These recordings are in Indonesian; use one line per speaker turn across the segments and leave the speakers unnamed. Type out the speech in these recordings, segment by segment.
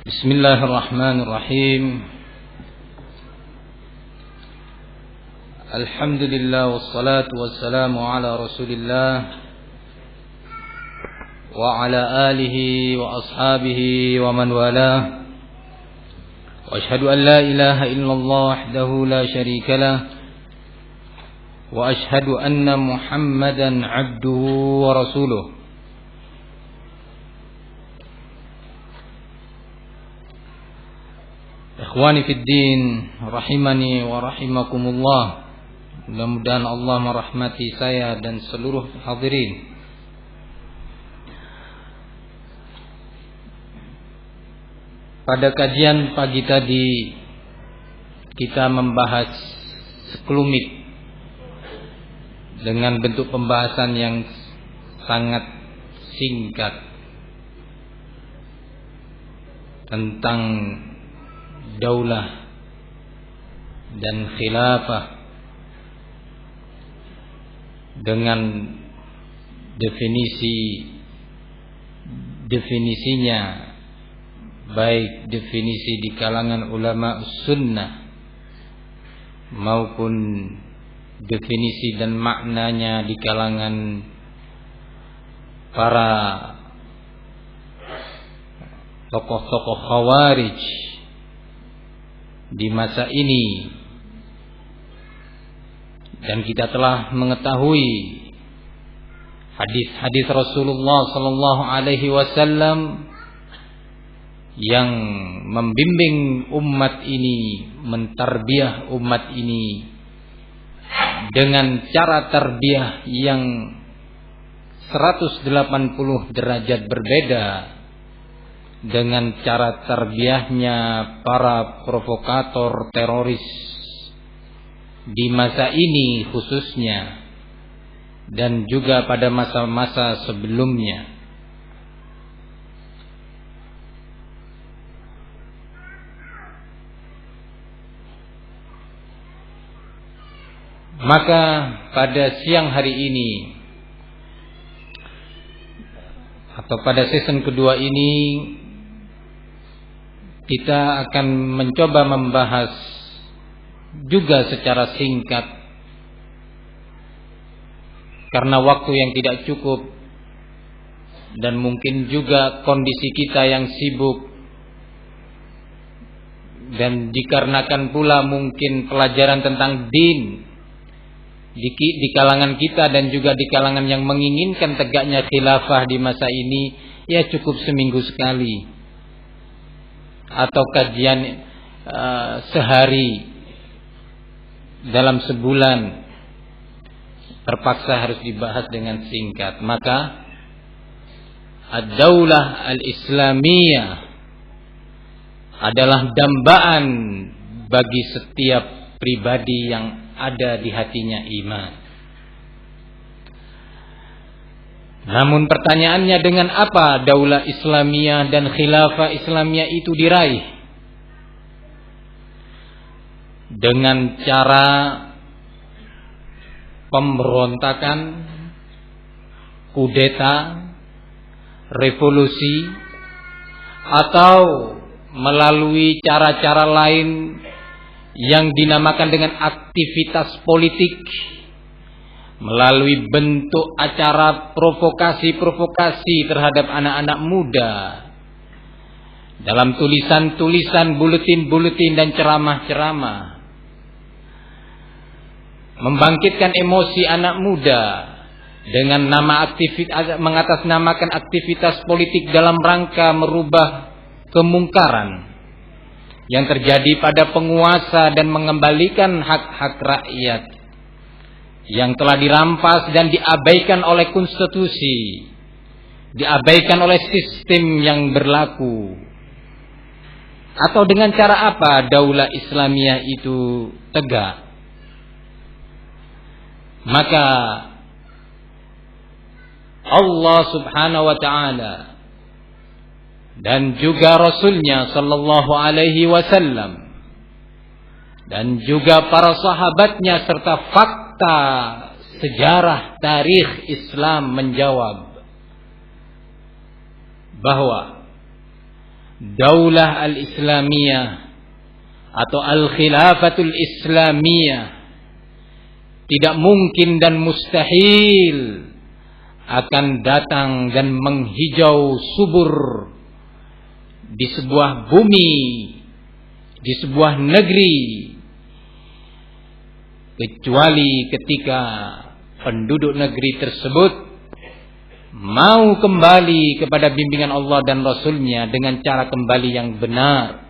Bismillahirrahmanirrahim. Alhamdulillah wassalatu wassalamu ala Rasulillah wa ala alihi wa ashabihi wa man walah. Wa ashhadu an la ilaha illallah wahdahu la syarika lah wa ashhadu anna Muhammadan abduhu wa rasuluh. Ikhwani fid din, rahimani wa rahimakumullah. Mudah-mudahan Allah merahmati saya dan seluruh hadirin. Pada kajian pagi tadi kita membahas sekelumit dengan bentuk pembahasan yang sangat singkat tentang daulah dan khilafah dengan definisinya, baik definisi di kalangan ulama sunnah maupun definisi dan maknanya di kalangan para tokoh-tokoh khawarij di masa ini. Dan kita telah mengetahui hadis-hadis Rasulullah sallallahu alaihi wasallam yang membimbing umat ini, mentarbiyah umat ini dengan cara tarbiyah yang 180 derajat berbeda dengan cara tarbiyahnya para provokator teroris di masa ini khususnya dan juga pada masa-masa sebelumnya. Maka pada siang hari ini atau pada season kedua ini kita akan mencoba membahas juga secara singkat karena waktu yang tidak cukup dan mungkin juga kondisi kita yang sibuk, dan dikarenakan pula mungkin pelajaran tentang din di kalangan kita dan juga di kalangan yang menginginkan tegaknya khilafah di masa ini, ya cukup seminggu sekali atau kajian sehari dalam sebulan terpaksa harus dibahas dengan singkat. Maka ad-daulah al-islamiyah adalah dambaan bagi setiap pribadi yang ada di hatinya iman. Namun pertanyaannya, dengan apa daulah Islamiyah dan khilafah Islamiyah itu diraih? Dengan cara pemberontakan, kudeta, revolusi, atau melalui cara-cara lain yang dinamakan dengan aktivitas politik, melalui bentuk acara provokasi terhadap anak-anak muda dalam tulisan-tulisan, buletin-buletin dan ceramah-ceramah, membangkitkan emosi anak muda dengan mengatasnamakan aktivitas politik dalam rangka merubah kemungkaran yang terjadi pada penguasa dan mengembalikan hak-hak rakyat yang telah dirampas dan diabaikan oleh konstitusi, diabaikan oleh sistem yang berlaku. Atau dengan cara apa daulah Islamiyah itu tegak? Maka Allah subhanahu wa ta'ala dan juga Rasulnya sallallahu alaihi wasallam dan juga para sahabatnya serta fakta sejarah tarikh Islam menjawab bahwa Daulah al-Islamiyah atau al-Khilafatul Islamiyah tidak mungkin dan mustahil akan datang dan menghijau subur di sebuah bumi, di sebuah negeri, kecuali ketika penduduk negeri tersebut mau kembali kepada bimbingan Allah dan Rasulnya dengan cara kembali yang benar,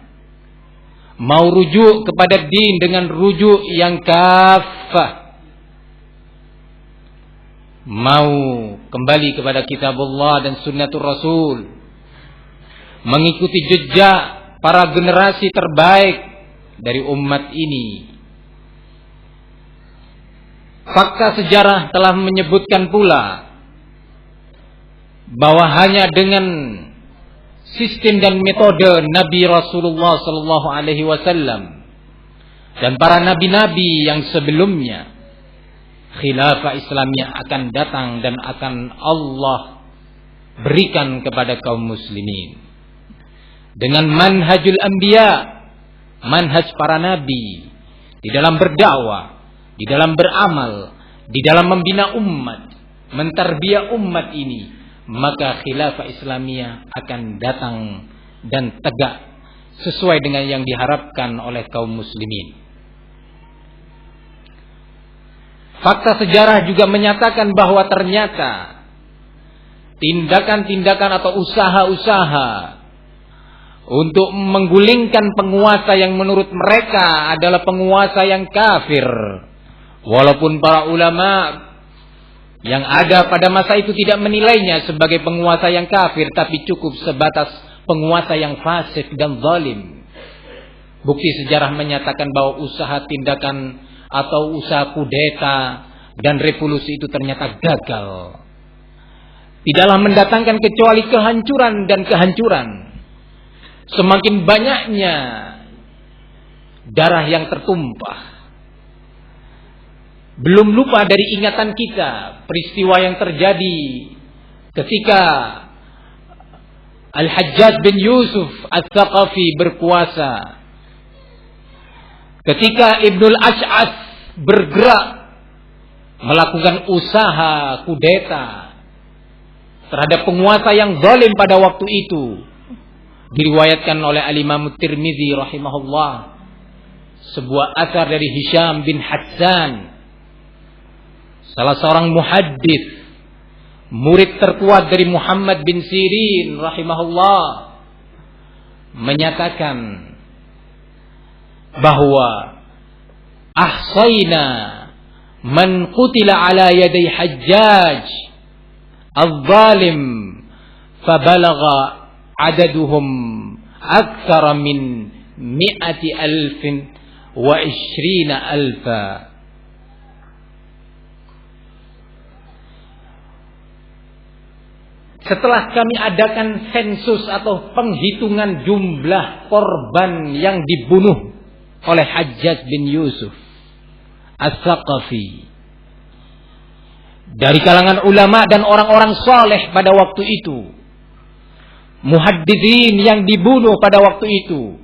mau rujuk kepada din dengan rujuk yang kafah, mau kembali kepada kitabullah dan sunnatul Rasul, mengikuti jejak para generasi terbaik dari umat ini. Fakta sejarah telah menyebutkan pula bahwa hanya dengan sistem dan metode Nabi Rasulullah sallallahu alaihi wasallam dan para nabi-nabi yang sebelumnya, khilafah Islamiyah akan datang dan akan Allah berikan kepada kaum muslimin dengan manhajul anbiya, manhaj para nabi di dalam berdakwah, di dalam beramal, di dalam membina umat, mentarbiyah umat ini. Maka khilafah Islamiyah akan datang dan tegak sesuai dengan yang diharapkan oleh kaum muslimin. Fakta sejarah juga menyatakan bahwa ternyata tindakan-tindakan atau usaha-usaha untuk menggulingkan penguasa yang menurut mereka adalah penguasa yang kafir, walaupun para ulama yang ada pada masa itu tidak menilainya sebagai penguasa yang kafir, tapi cukup sebatas penguasa yang fasik dan zalim. Bukti sejarah menyatakan bahwa usaha tindakan atau usaha kudeta dan revolusi itu ternyata gagal. Tidaklah mendatangkan kecuali kehancuran dan kehancuran. Semakin banyaknya darah yang tertumpah. Belum lupa dari ingatan kita peristiwa yang terjadi ketika Al-Hajjaj bin Yusuf Al-Thaqafi berkuasa, ketika Ibnul Ash'as bergerak melakukan usaha kudeta terhadap penguasa yang zalim pada waktu itu. Diriwayatkan oleh Al-Imam Tirmidzi rahimahullah sebuah athar dari Hisham bin Hassan, salah seorang muhaddits, murid terkuat dari Muhammad bin Sirin rahimahullah, menyatakan bahwa ahsayna man qutila ala yaday Hajjaj al-zalim fabalagha adaduhum akthara min 120,000. Setelah kami adakan sensus atau penghitungan jumlah korban yang dibunuh oleh Hajjaj bin Yusuf Al-Thaqafi dari kalangan ulama dan orang-orang saleh pada waktu itu, muhadditsin yang dibunuh pada waktu itu,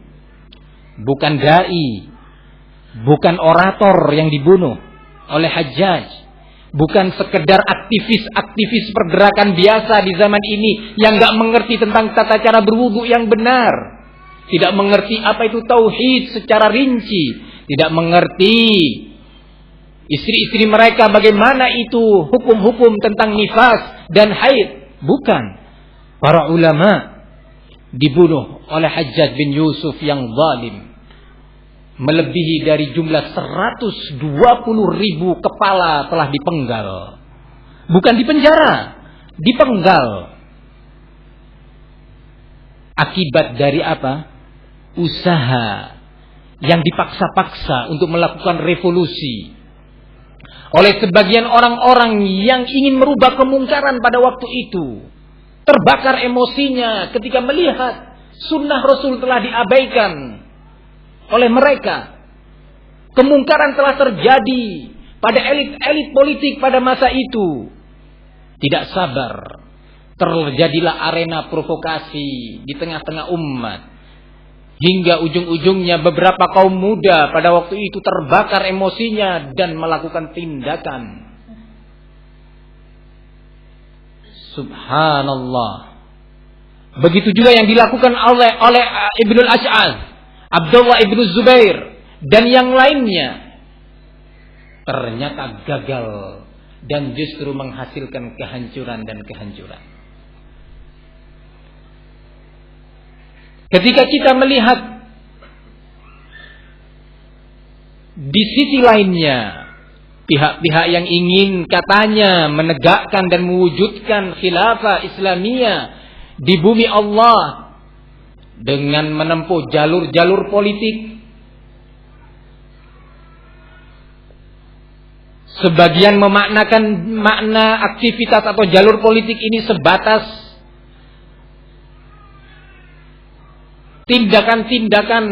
bukan dai, bukan orator yang dibunuh oleh Hajjaj, bukan sekedar aktivis pergerakan biasa di zaman ini yang gak mengerti tentang tata cara berwudu yang benar, tidak mengerti apa itu tauhid secara rinci, tidak mengerti istri-istri mereka bagaimana itu hukum-hukum tentang nifas dan haid. Bukan. Para ulama dibunuh oleh Hajjaj bin Yusuf yang zalim. Melebihi dari jumlah 120.000 kepala telah dipenggal. Bukan dipenjara, dipenggal. Akibat dari apa? Usaha yang dipaksa-paksa untuk melakukan revolusi oleh sebagian orang-orang yang ingin merubah kemungkaran pada waktu itu. Terbakar emosinya ketika melihat sunnah Rasul telah diabaikan oleh mereka. Kemungkaran telah terjadi pada elit-elit politik pada masa itu. Tidak sabar, Terjadilah arena provokasi di tengah-tengah umat. Hingga ujung-ujungnya beberapa kaum muda pada waktu itu terbakar emosinya dan melakukan tindakan. Subhanallah. Begitu juga yang dilakukan oleh Ibnul Ash'ath, Abdullah ibnu Zubair, dan yang lainnya. Ternyata gagal dan justru menghasilkan kehancuran dan kehancuran. Ketika kita melihat di sisi lainnya, pihak-pihak yang ingin katanya menegakkan dan mewujudkan khilafah Islamiyah di bumi Allah dengan menempuh jalur-jalur politik, sebagian memaknakan makna aktivitas atau jalur politik ini sebatas tindakan-tindakan,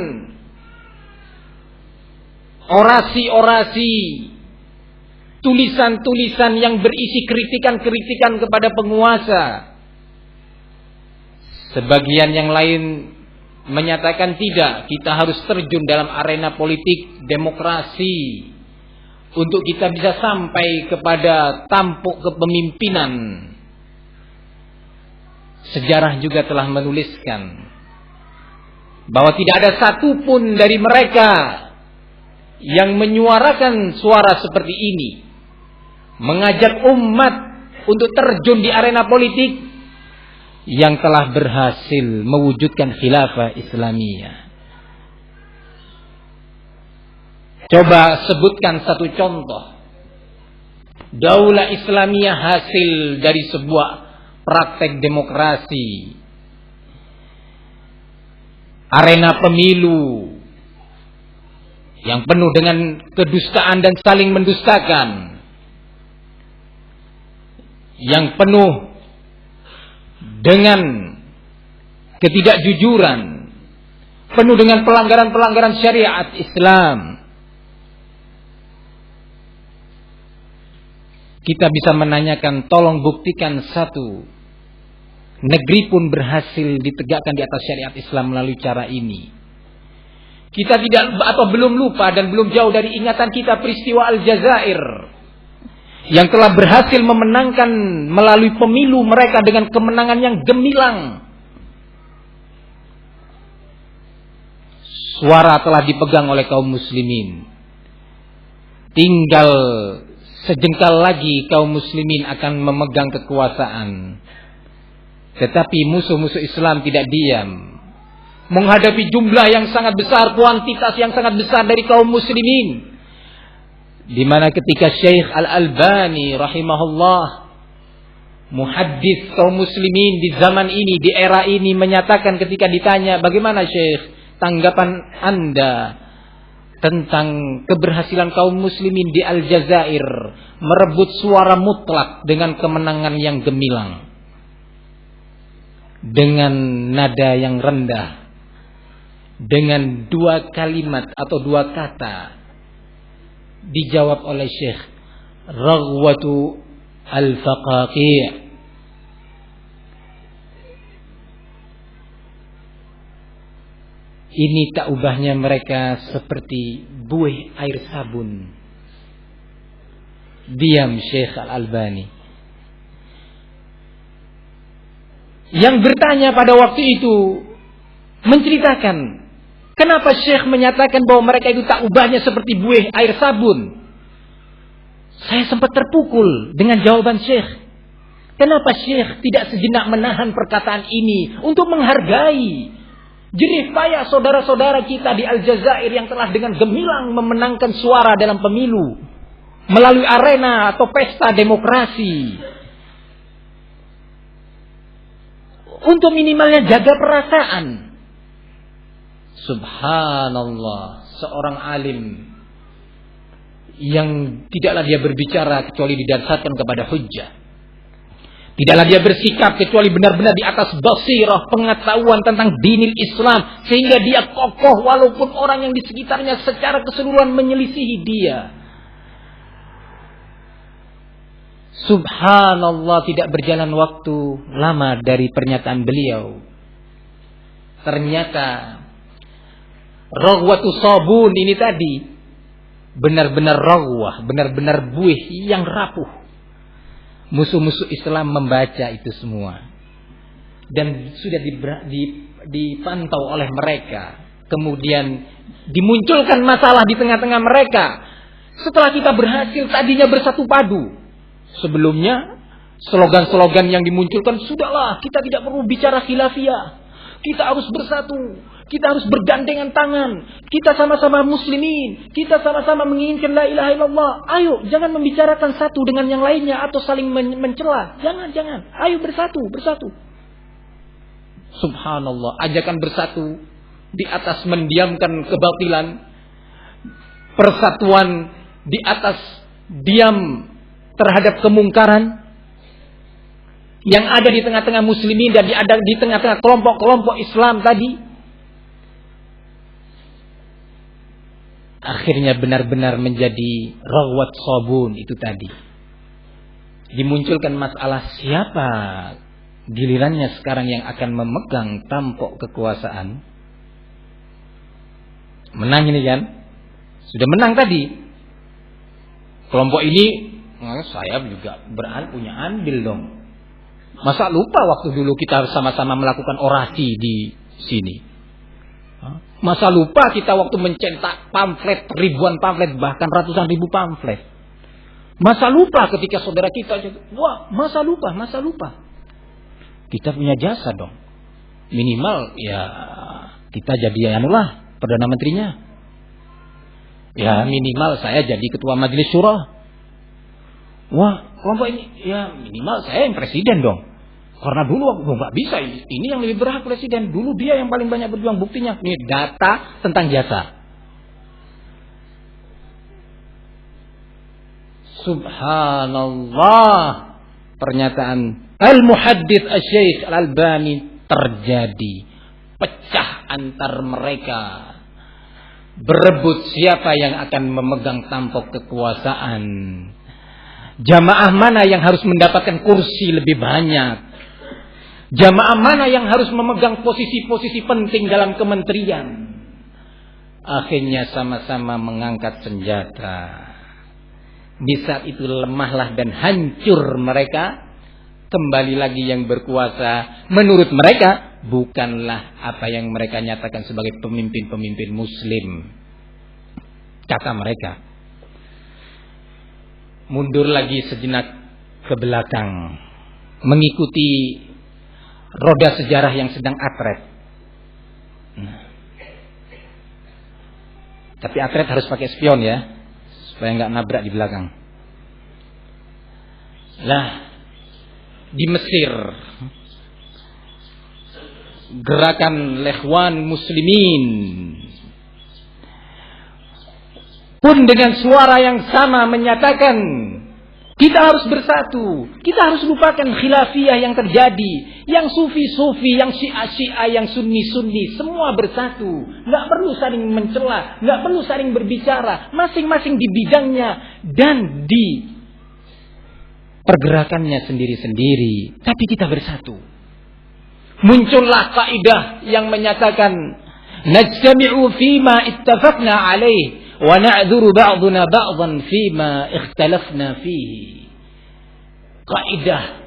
orasi-orasi, tulisan-tulisan yang berisi kritikan-kritikan kepada penguasa. Sebagian yang lain menyatakan tidak, kita harus terjun dalam arena politik demokrasi untuk kita bisa sampai kepada tampuk kepemimpinan. Sejarah juga telah menuliskan bahwa tidak ada satupun dari mereka yang menyuarakan suara seperti ini, mengajak umat untuk terjun di arena politik, yang telah berhasil mewujudkan khilafah Islamiyah. Coba sebutkan satu contoh daulah Islamiyah hasil dari sebuah praktek demokrasi, arena pemilu yang penuh dengan kedustaan dan saling mendustakan, yang penuh dengan ketidakjujuran, penuh dengan pelanggaran-pelanggaran syariat Islam. Kita bisa menanyakan, tolong buktikan satu negeri pun berhasil ditegakkan di atas syariat Islam melalui cara ini. Kita tidak atau belum lupa dan belum jauh dari ingatan kita peristiwa Aljazair yang telah berhasil memenangkan melalui pemilu mereka dengan kemenangan yang gemilang. Suara telah dipegang oleh kaum muslimin. Tinggal sejengkal lagi kaum muslimin akan memegang kekuasaan. Tetapi musuh-musuh Islam tidak diam. Menghadapi jumlah yang sangat besar, kuantitas yang sangat besar dari kaum muslimin. Di mana ketika Syekh Al-Albani rahimahullah, muhaddits kaum muslimin di zaman ini, di era ini, menyatakan ketika ditanya, bagaimana Syekh tanggapan Anda tentang keberhasilan kaum muslimin di Aljazair merebut suara mutlak dengan kemenangan yang gemilang, dengan nada yang rendah, dengan dua kalimat atau dua kata, dijawab oleh Syekh, raghwatu al-faqaqi'. Ini tak ubahnya mereka seperti buih air sabun. Diam Syekh Al-Albani. Yang bertanya pada waktu itu menceritakan, kenapa Syekh menyatakan bahwa mereka itu tak ubahnya seperti buih air sabun? Saya sempat terpukul dengan jawaban Syekh. Kenapa Syekh tidak sejenak menahan perkataan ini untuk menghargai jerih payah saudara-saudara kita di Aljazair yang telah dengan gemilang memenangkan suara dalam pemilu melalui arena atau pesta demokrasi. Untuk minimalnya jaga perasaan. Subhanallah, seorang alim yang tidaklah dia berbicara kecuali didasarkan kepada hujjah. Tidaklah dia bersikap kecuali benar-benar di atas basirah, pengetahuan tentang dinil Islam, sehingga dia kokoh walaupun orang yang di sekitarnya secara keseluruhan menyelisihi dia. Subhanallah, tidak berjalan waktu lama dari pernyataan beliau. Ternyata raghwatu sabun ini tadi benar-benar raghwah, benar-benar buih yang rapuh. Musuh-musuh Islam membaca itu semua. Dan sudah dipantau oleh mereka. Kemudian dimunculkan masalah di tengah-tengah mereka. Setelah kita berhasil tadinya bersatu padu. Sebelumnya slogan-slogan yang dimunculkan, sudahlah, kita tidak perlu bicara khilafiyah. Kita harus bersatu, kita harus bergandengan tangan, kita sama-sama muslimin, kita sama-sama menginginkan la ilaha illallah. Ayo, jangan membicarakan satu dengan yang lainnya atau saling mencela. Jangan. Ayo bersatu. Subhanallah, ajakan bersatu di atas mendiamkan kebatilan, persatuan di atas diam terhadap kemungkaran yang ada di tengah-tengah muslimin dan ada di tengah-tengah kelompok-kelompok Islam tadi. Akhirnya benar-benar menjadi raghwat sabun itu tadi. Dimunculkan masalah siapa gilirannya sekarang yang akan memegang tampuk kekuasaan. Menang ini kan? Sudah menang tadi. Kelompok ini, saya juga punya andil dong. Masa lupa waktu dulu kita sama-sama melakukan orasi di sini? Masa lupa kita waktu mencetak pamflet, ribuan pamflet, bahkan ratusan ribu pamflet? Masa lupa ketika saudara kita, wah, masa lupa. Kita punya jasa dong. Minimal ya kita jadi Perdana Menterinya. Ya minimal saya jadi Ketua Majelis Syura. Wah, kelompok ini ya minimal saya yang presiden dong. Karena dulu aku nggak bisa, ini yang lebih berhak presiden. Dulu dia yang paling banyak berjuang, buktinya. Ini data tentang jasa. Subhanallah, pernyataan Al-Muhaddits Asy-Syaikh Al-Albani terjadi. Pecah antar mereka. Berebut siapa yang akan memegang tampuk kekuasaan. Jamaah mana yang harus mendapatkan kursi lebih banyak. Jamaah mana yang harus memegang posisi-posisi penting dalam kementerian. Akhirnya sama-sama mengangkat senjata. Di saat itu lemahlah dan hancur mereka. Kembali lagi yang berkuasa menurut mereka bukanlah apa yang mereka nyatakan sebagai pemimpin-pemimpin muslim. Kata mereka. Mundur lagi sejenak ke belakang. Mengikuti roda sejarah yang sedang atret. Tapi atret harus pakai spion ya. Supaya nggak nabrak di belakang. Lah. Di Mesir gerakan Ikhwan Muslimin pun dengan suara yang sama menyatakan kita harus bersatu, kita harus lupakan khilafiyah yang terjadi, yang sufi-sufi, yang syiah-syiah, yang sunni-sunni, semua bersatu, nggak perlu saling mencela, nggak perlu saling berbicara, masing-masing di bidangnya dan di pergerakannya sendiri-sendiri, tapi kita bersatu. Muncullah kaidah yang menyatakan najtami'u fima ittafaqna alaih wa na'dzuru ba'duna ba'dhan fima ikhtalafna fihi. Kaidah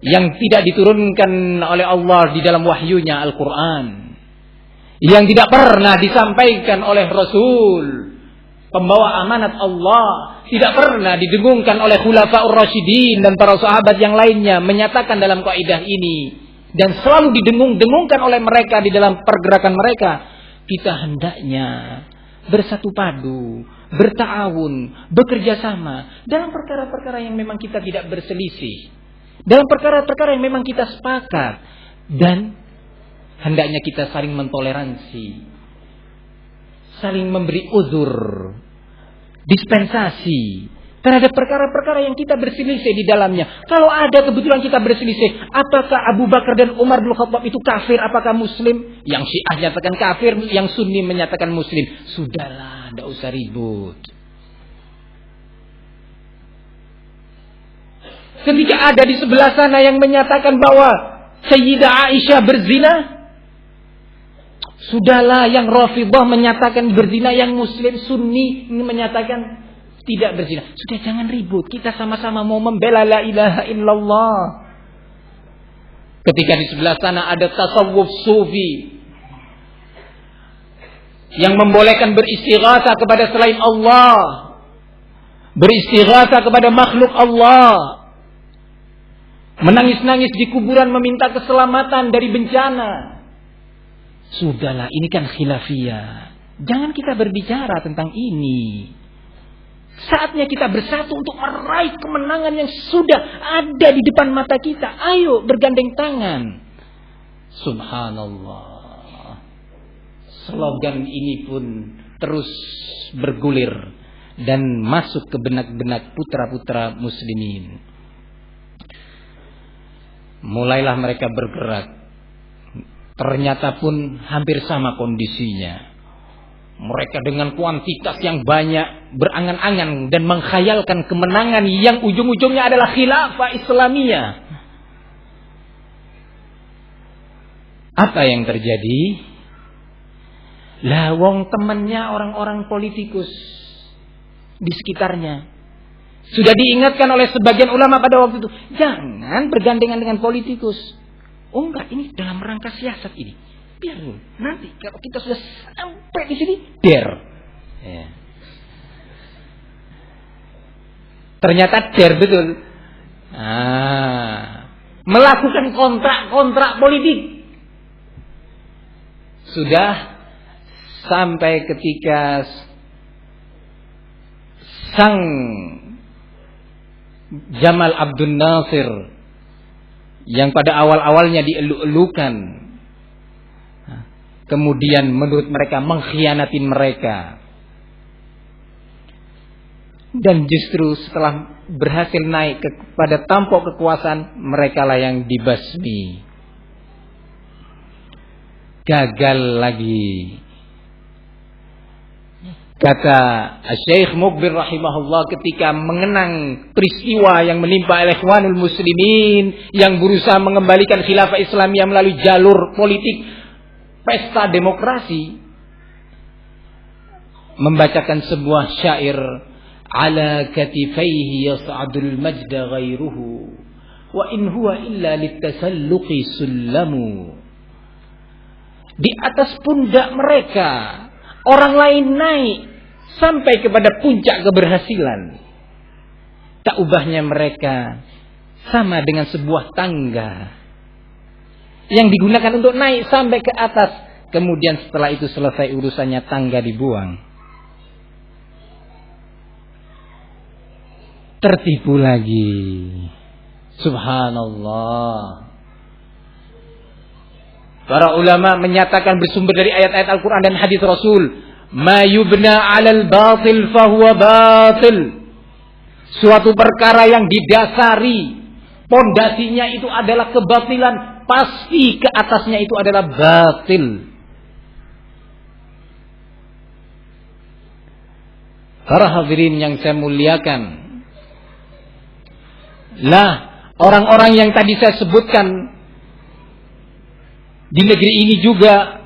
yang tidak diturunkan oleh Allah di dalam wahyunya Al-Quran, yang tidak pernah disampaikan oleh Rasul pembawa amanat Allah, tidak pernah didengungkan oleh Khulafaur Rasyidin dan para sahabat yang lainnya, menyatakan dalam kaidah ini, dan selalu didengung-dengungkan oleh mereka di dalam pergerakan mereka. Kita hendaknya bersatu padu, berta'awun, bekerja sama dalam perkara-perkara yang memang kita tidak berselisih, dalam perkara-perkara yang memang kita sepakat, dan hendaknya kita saling mentoleransi, saling memberi uzur, dispensasi terhadap perkara-perkara yang kita berselisih di dalamnya. Kalau ada kebetulan kita berselisih, apakah Abu Bakar dan Umar bin Khattab itu kafir, apakah muslim? Yang Syiah nyatakan kafir, yang Sunni menyatakan muslim. Sudahlah, tidak usah ribut. Ketika ada di sebelah sana yang menyatakan bahwa Sayyidah Aisyah berzina, sudahlah, yang Rafidhah menyatakan berzina, yang Muslim Sunni menyatakan tidak berzina. Sudah, jangan ribut. Kita sama-sama mau membela la ilaha illallah. Ketika di sebelah sana ada tasawuf sufi yang membolehkan beristighatsah kepada selain Allah, beristighatsah kepada makhluk Allah, menangis-nangis di kuburan meminta keselamatan dari bencana. Sudahlah, ini kan khilafiyah. Jangan kita berbicara tentang ini. Saatnya kita bersatu untuk meraih kemenangan yang sudah ada di depan mata kita. Ayo bergandeng tangan. Subhanallah. Slogan ini pun terus bergulir dan masuk ke benak-benak putra-putra muslimin. Mulailah mereka bergerak. Ternyata pun hampir sama kondisinya. Mereka dengan kuantitas yang banyak berangan-angan dan menghayalkan kemenangan yang ujung-ujungnya adalah khilafah Islamiyah. Apa yang terjadi? Lah, wong temannya orang-orang politikus di sekitarnya. Sudah diingatkan oleh sebagian ulama pada waktu itu, jangan bergandengan dengan politikus. Oh enggak, ini dalam rangka siasat ini. Biar nanti kalau kita sudah sampai di sini, ya. Ternyata betul. Melakukan kontrak politik. Sudah sampai ketika sang Jamal Abdul Nasir yang pada awal-awalnya dielu-elukan, kemudian menurut mereka mengkhianatin mereka, dan justru setelah berhasil naik kepada tampuk kekuasaan, mereka lah yang dibasmi. Gagal lagi. Kata Syekh Mukbir rahimahullah ketika mengenang peristiwa yang menimpa Ikhwanul Muslimin yang berusaha mengembalikan khilafah Islamiyah melalui jalur politik pesta demokrasi, membacakan sebuah syair, ala katifaihi yas'adul majda ghairuhu wa in huwa illa litasalluqi sullamu. Di atas pundak mereka orang lain naik sampai kepada puncak keberhasilan. Tak ubahnya mereka sama dengan sebuah tangga yang digunakan untuk naik sampai ke atas. Kemudian setelah itu selesai urusannya, tangga dibuang. Tertipu lagi. Subhanallah. Para ulama menyatakan bersumber dari ayat-ayat Al-Quran dan hadis Rasul, ma yubna 'alal batil fahuwa batil. Suatu perkara yang didasari pondasinya itu adalah kebatilan, pasti ke atasnya itu adalah batil. Para hadirin yang saya muliakan, lah orang-orang yang tadi saya sebutkan di negeri ini juga,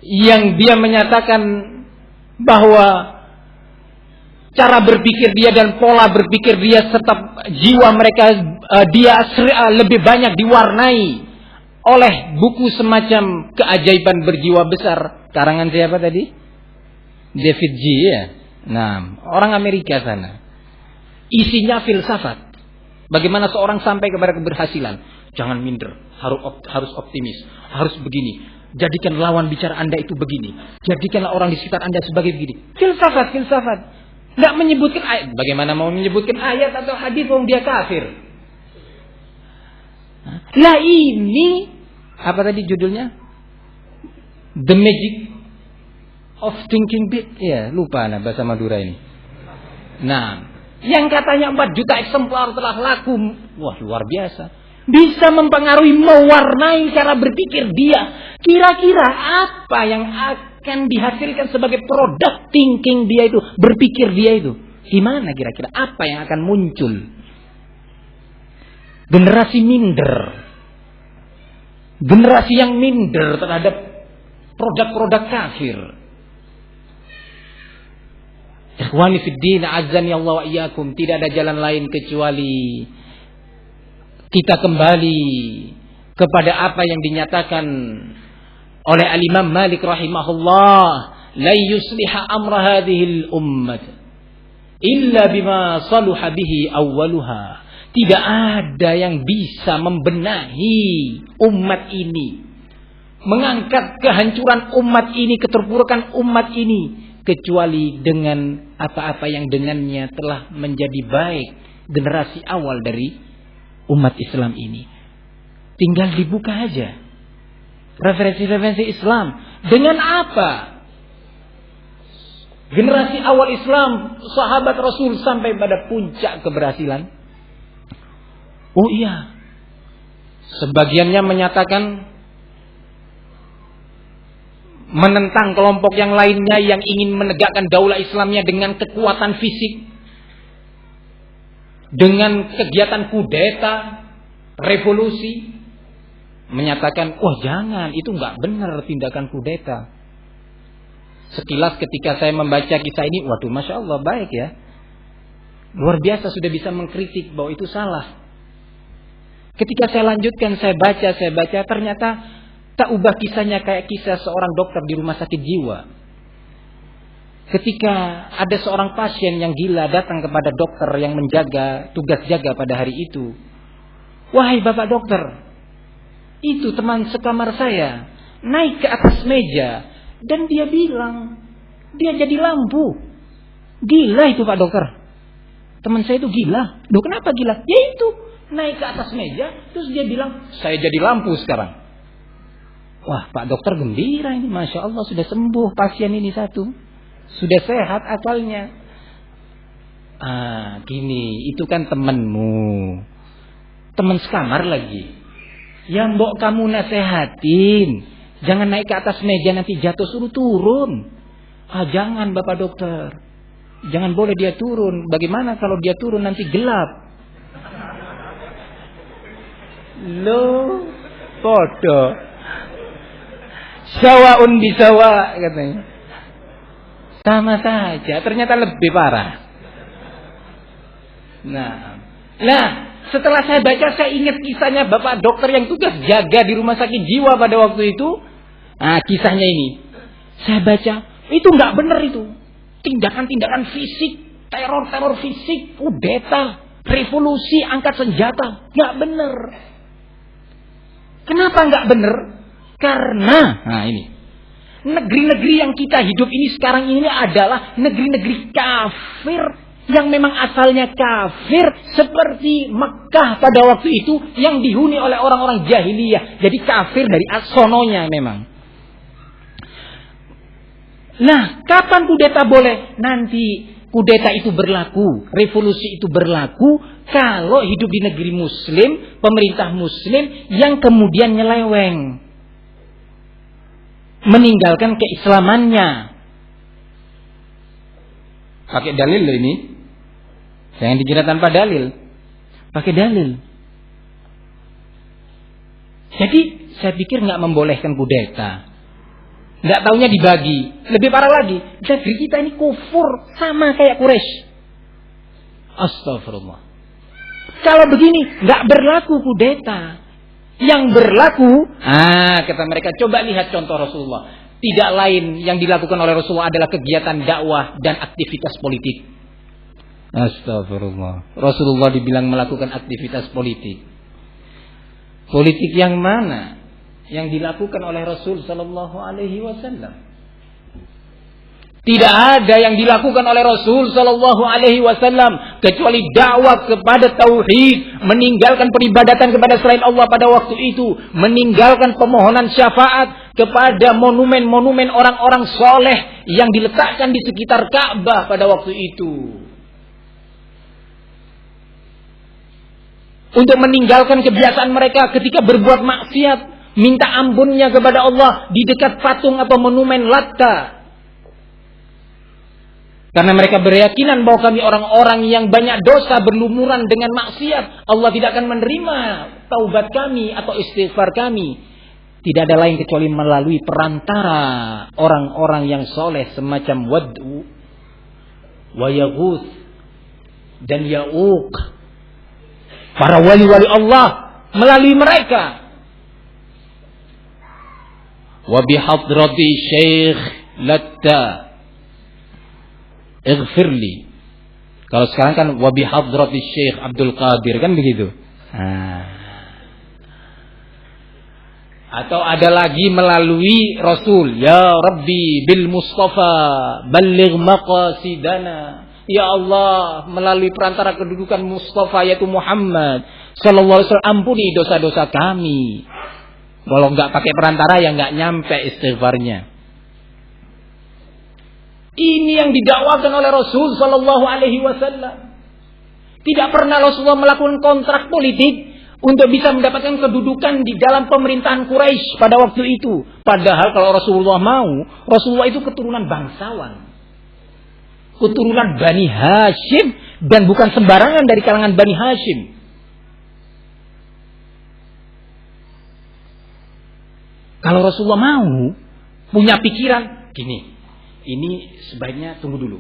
yang dia menyatakan bahwa cara berpikir dia dan pola berpikir dia serta jiwa mereka dia lebih banyak diwarnai oleh buku semacam Keajaiban Berjiwa Besar, karangan siapa tadi? David G. ya. Nah, orang Amerika sana. Isinya filsafat. Bagaimana seorang sampai kepada keberhasilan? Jangan minder, harus optimis, harus begini. Jadikan lawan bicara Anda itu begini. Jadikanlah orang di sekitar Anda sebagai begini. Filsafat. Tidak menyebutkan ayat. Bagaimana mau menyebutkan ayat atau hadis wong dia kafir? Lah ini apa tadi judulnya? The Magic of Thinking Big. Ya, lupa bahasa Madura ini. Nah, yang katanya 4 juta eksemplar telah laku. Wah, luar biasa. Bisa mempengaruhi, mewarnai cara berpikir dia. Kira-kira apa yang akan dihasilkan sebagai produk thinking dia itu, berpikir dia itu? Gimana kira-kira? Apa yang akan muncul? Generasi minder. Generasi yang minder terhadap produk-produk kafir. Ikhwani fid din, azzani Allah wa iyyakum, tidak ada jalan lain kecuali kita kembali kepada apa yang dinyatakan oleh Al-Imam Malik rahimahullah, la yusliha amra hadhil ummah illa bima saluha bihi awwaluha. Tidak ada yang bisa membenahi umat ini, mengangkat kehancuran umat ini, keterpurukan umat ini, kecuali dengan apa-apa yang dengannya telah menjadi baik generasi awal dari umat Islam ini. Tinggal dibuka aja referensi-referensi Islam. Dengan apa generasi awal Islam, sahabat Rasul sampai pada puncak keberhasilan? Oh iya, sebagiannya menyatakan menentang kelompok yang lainnya yang ingin menegakkan daulah Islamnya dengan kekuatan fisik, dengan kegiatan kudeta, revolusi. Menyatakan, wah jangan, itu nggak benar tindakan kudeta. Sekilas ketika saya membaca kisah ini, waduh Masya Allah, baik ya, luar biasa, sudah bisa mengkritik bahwa itu salah. Ketika saya lanjutkan, saya baca, ternyata tak ubah kisahnya kayak kisah seorang dokter di rumah sakit jiwa. Ketika ada seorang pasien yang gila datang kepada dokter yang menjaga, tugas jaga pada hari itu. Wahai Bapak dokter, itu teman sekamar saya naik ke atas meja dan dia bilang dia jadi lampu. Gila itu Pak dokter. Teman saya itu gila. Loh kenapa gila? Ya itu, naik ke atas meja terus dia bilang saya jadi lampu sekarang. Wah Pak dokter gembira ini, Masya Allah, sudah sembuh pasien ini satu, sudah sehat akalnya. Gini, itu kan temanmu, teman sekamar lagi. Ya mbok kamu nasehatin, jangan naik ke atas meja nanti jatuh, suruh turun. Jangan Bapak dokter, jangan boleh dia turun. Bagaimana kalau dia turun nanti gelap? Lo podo sawaun bisawa katanya, sama saja, ternyata lebih parah. Nah setelah saya baca, saya ingat kisahnya Bapak dokter yang tugas jaga di rumah sakit jiwa pada waktu itu. Kisahnya ini saya baca, itu nggak benar, itu tindakan-tindakan fisik, teror fisik, kudeta, revolusi, angkat senjata, nggak benar. Kenapa nggak benar? Karena ini negeri-negeri yang kita hidup ini sekarang ini adalah negeri-negeri kafir, yang memang asalnya kafir, seperti Mekah pada waktu itu yang dihuni oleh orang-orang jahiliyah. Jadi kafir dari asononya memang. Nah, kapan kudeta boleh? Nanti kudeta itu berlaku, revolusi itu berlaku kalau hidup di negeri muslim, pemerintah muslim yang kemudian nyeleweng, meninggalkan keislamannya. Pakai dalil loh ini, jangan dikira tanpa dalil, pakai dalil. Jadi saya pikir nggak membolehkan kudeta, nggak taunya dibagi. Lebih parah lagi, negeri kita ini kufur sama kayak Quraisy. Astagfirullah. Kalau begini nggak berlaku kudeta. Yang berlaku, kata mereka, coba lihat contoh Rasulullah. Tidak lain yang dilakukan oleh Rasulullah adalah kegiatan dakwah dan aktivitas politik. Astagfirullah. Rasulullah dibilang melakukan aktivitas politik. Politik yang mana? Yang dilakukan oleh Rasul Sallallahu Alaihi Wasallam. Tidak ada yang dilakukan oleh Rasul Sallallahu Alaihi Wasallam kecuali dakwah kepada tauhid, meninggalkan peribadatan kepada selain Allah pada waktu itu, meninggalkan pemohonan syafaat kepada monumen-monumen orang-orang soleh yang diletakkan di sekitar Ka'bah pada waktu itu. Untuk meninggalkan kebiasaan mereka ketika berbuat maksiat, minta ampunnya kepada Allah di dekat patung atau monumen Latta. Karena mereka berkeyakinan bahwa kami orang-orang yang banyak dosa berlumuran dengan maksiat. Allah tidak akan menerima taubat kami atau istighfar kami. Tidak ada lain kecuali melalui perantara orang-orang yang soleh semacam Wad'u, wa Yaghuth dan Ya'uq. Para wali-wali Allah melalui mereka. Wa bihadrati Syekh Latta Ighfirli. Kalau sekarang kan wa bihadrati Syekh Abdul Qadir, kan begitu. Atau ada lagi melalui Rasul, ya Rabbi bil Mustafa balligh maqasidana. Ya Allah, melalui perantara kedudukan Mustafa yaitu Muhammad sallallahu alaihi wasallam, ampuni dosa-dosa kami. Kalau enggak pakai perantara ya enggak nyampe istighfarnya. Ini yang didakwakan oleh Rasul sallallahu alaihi wasallam. Tidak pernah Rasulullah melakukan kontrak politik untuk bisa mendapatkan kedudukan di dalam pemerintahan Quraisy pada waktu itu. Padahal kalau Rasulullah mau, Rasulullah itu keturunan bangsawan. Keturunan Bani Hashim, dan bukan sembarangan dari kalangan Bani Hashim. Kalau Rasulullah mau, punya pikiran gini, ini sebaiknya tunggu dulu.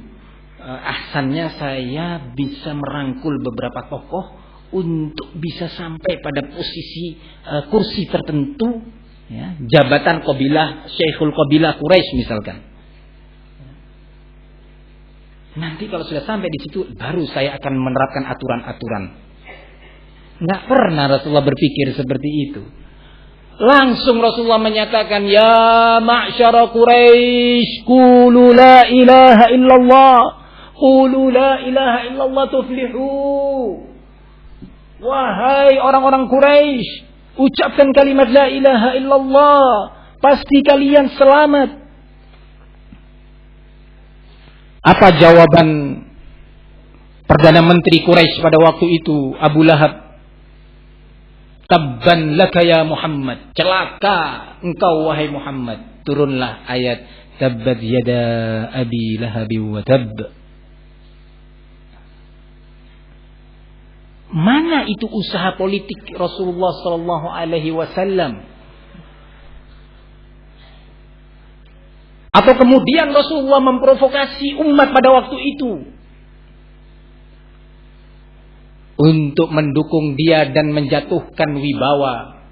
Ahsannya saya bisa merangkul beberapa tokoh untuk bisa sampai pada posisi kursi tertentu, ya, jabatan qabilah, Syekhul Qabilah Quraisy misalkan. Nanti kalau sudah sampai di situ, baru saya akan menerapkan aturan-aturan. Nggak pernah Rasulullah berpikir seperti itu. Langsung Rasulullah menyatakan, ya ma'syara Quraisy, qulu la ilaha illallah, qulu la ilaha illallah tuflihu. Wahai orang-orang Quraisy, ucapkan kalimat la ilaha illallah, pasti kalian selamat. Apa jawaban Perdana Menteri Quraisy pada waktu itu, Abu Lahab? Tabban laka ya Muhammad, celaka engkau wahai Muhammad. Turunlah ayat tabbat yada abi lahabi wa tab. Mana itu usaha politik Rasulullah sallallahu alaihi wasallam? Atau kemudian Rasulullah memprovokasi umat pada waktu itu untuk mendukung dia dan menjatuhkan wibawa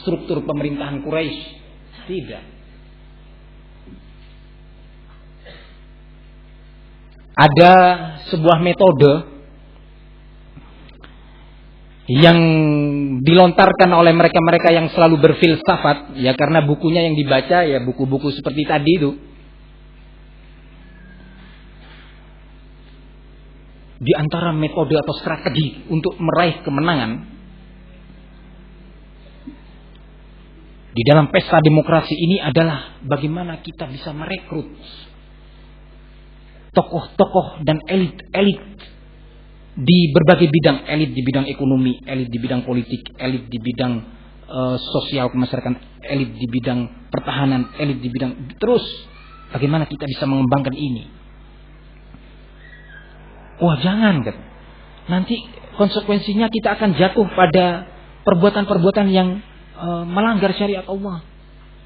struktur pemerintahan Quraisy? Tidak. Ada sebuah metode yang dilontarkan oleh mereka-mereka yang selalu berfilsafat, ya, karena bukunya yang dibaca ya buku-buku seperti tadi itu. Di antara metode atau strategi untuk meraih kemenangan di dalam pesta demokrasi ini adalah bagaimana kita bisa merekrut tokoh-tokoh dan elit-elit di berbagai bidang, elit di bidang ekonomi, elit di bidang politik, elit di bidang sosial kemasyarakatan, elit di bidang pertahanan, elit di bidang, terus bagaimana kita bisa mengembangkan ini. Wah, jangan kan. Nanti konsekuensinya kita akan jatuh pada perbuatan-perbuatan yang melanggar syariat Allah.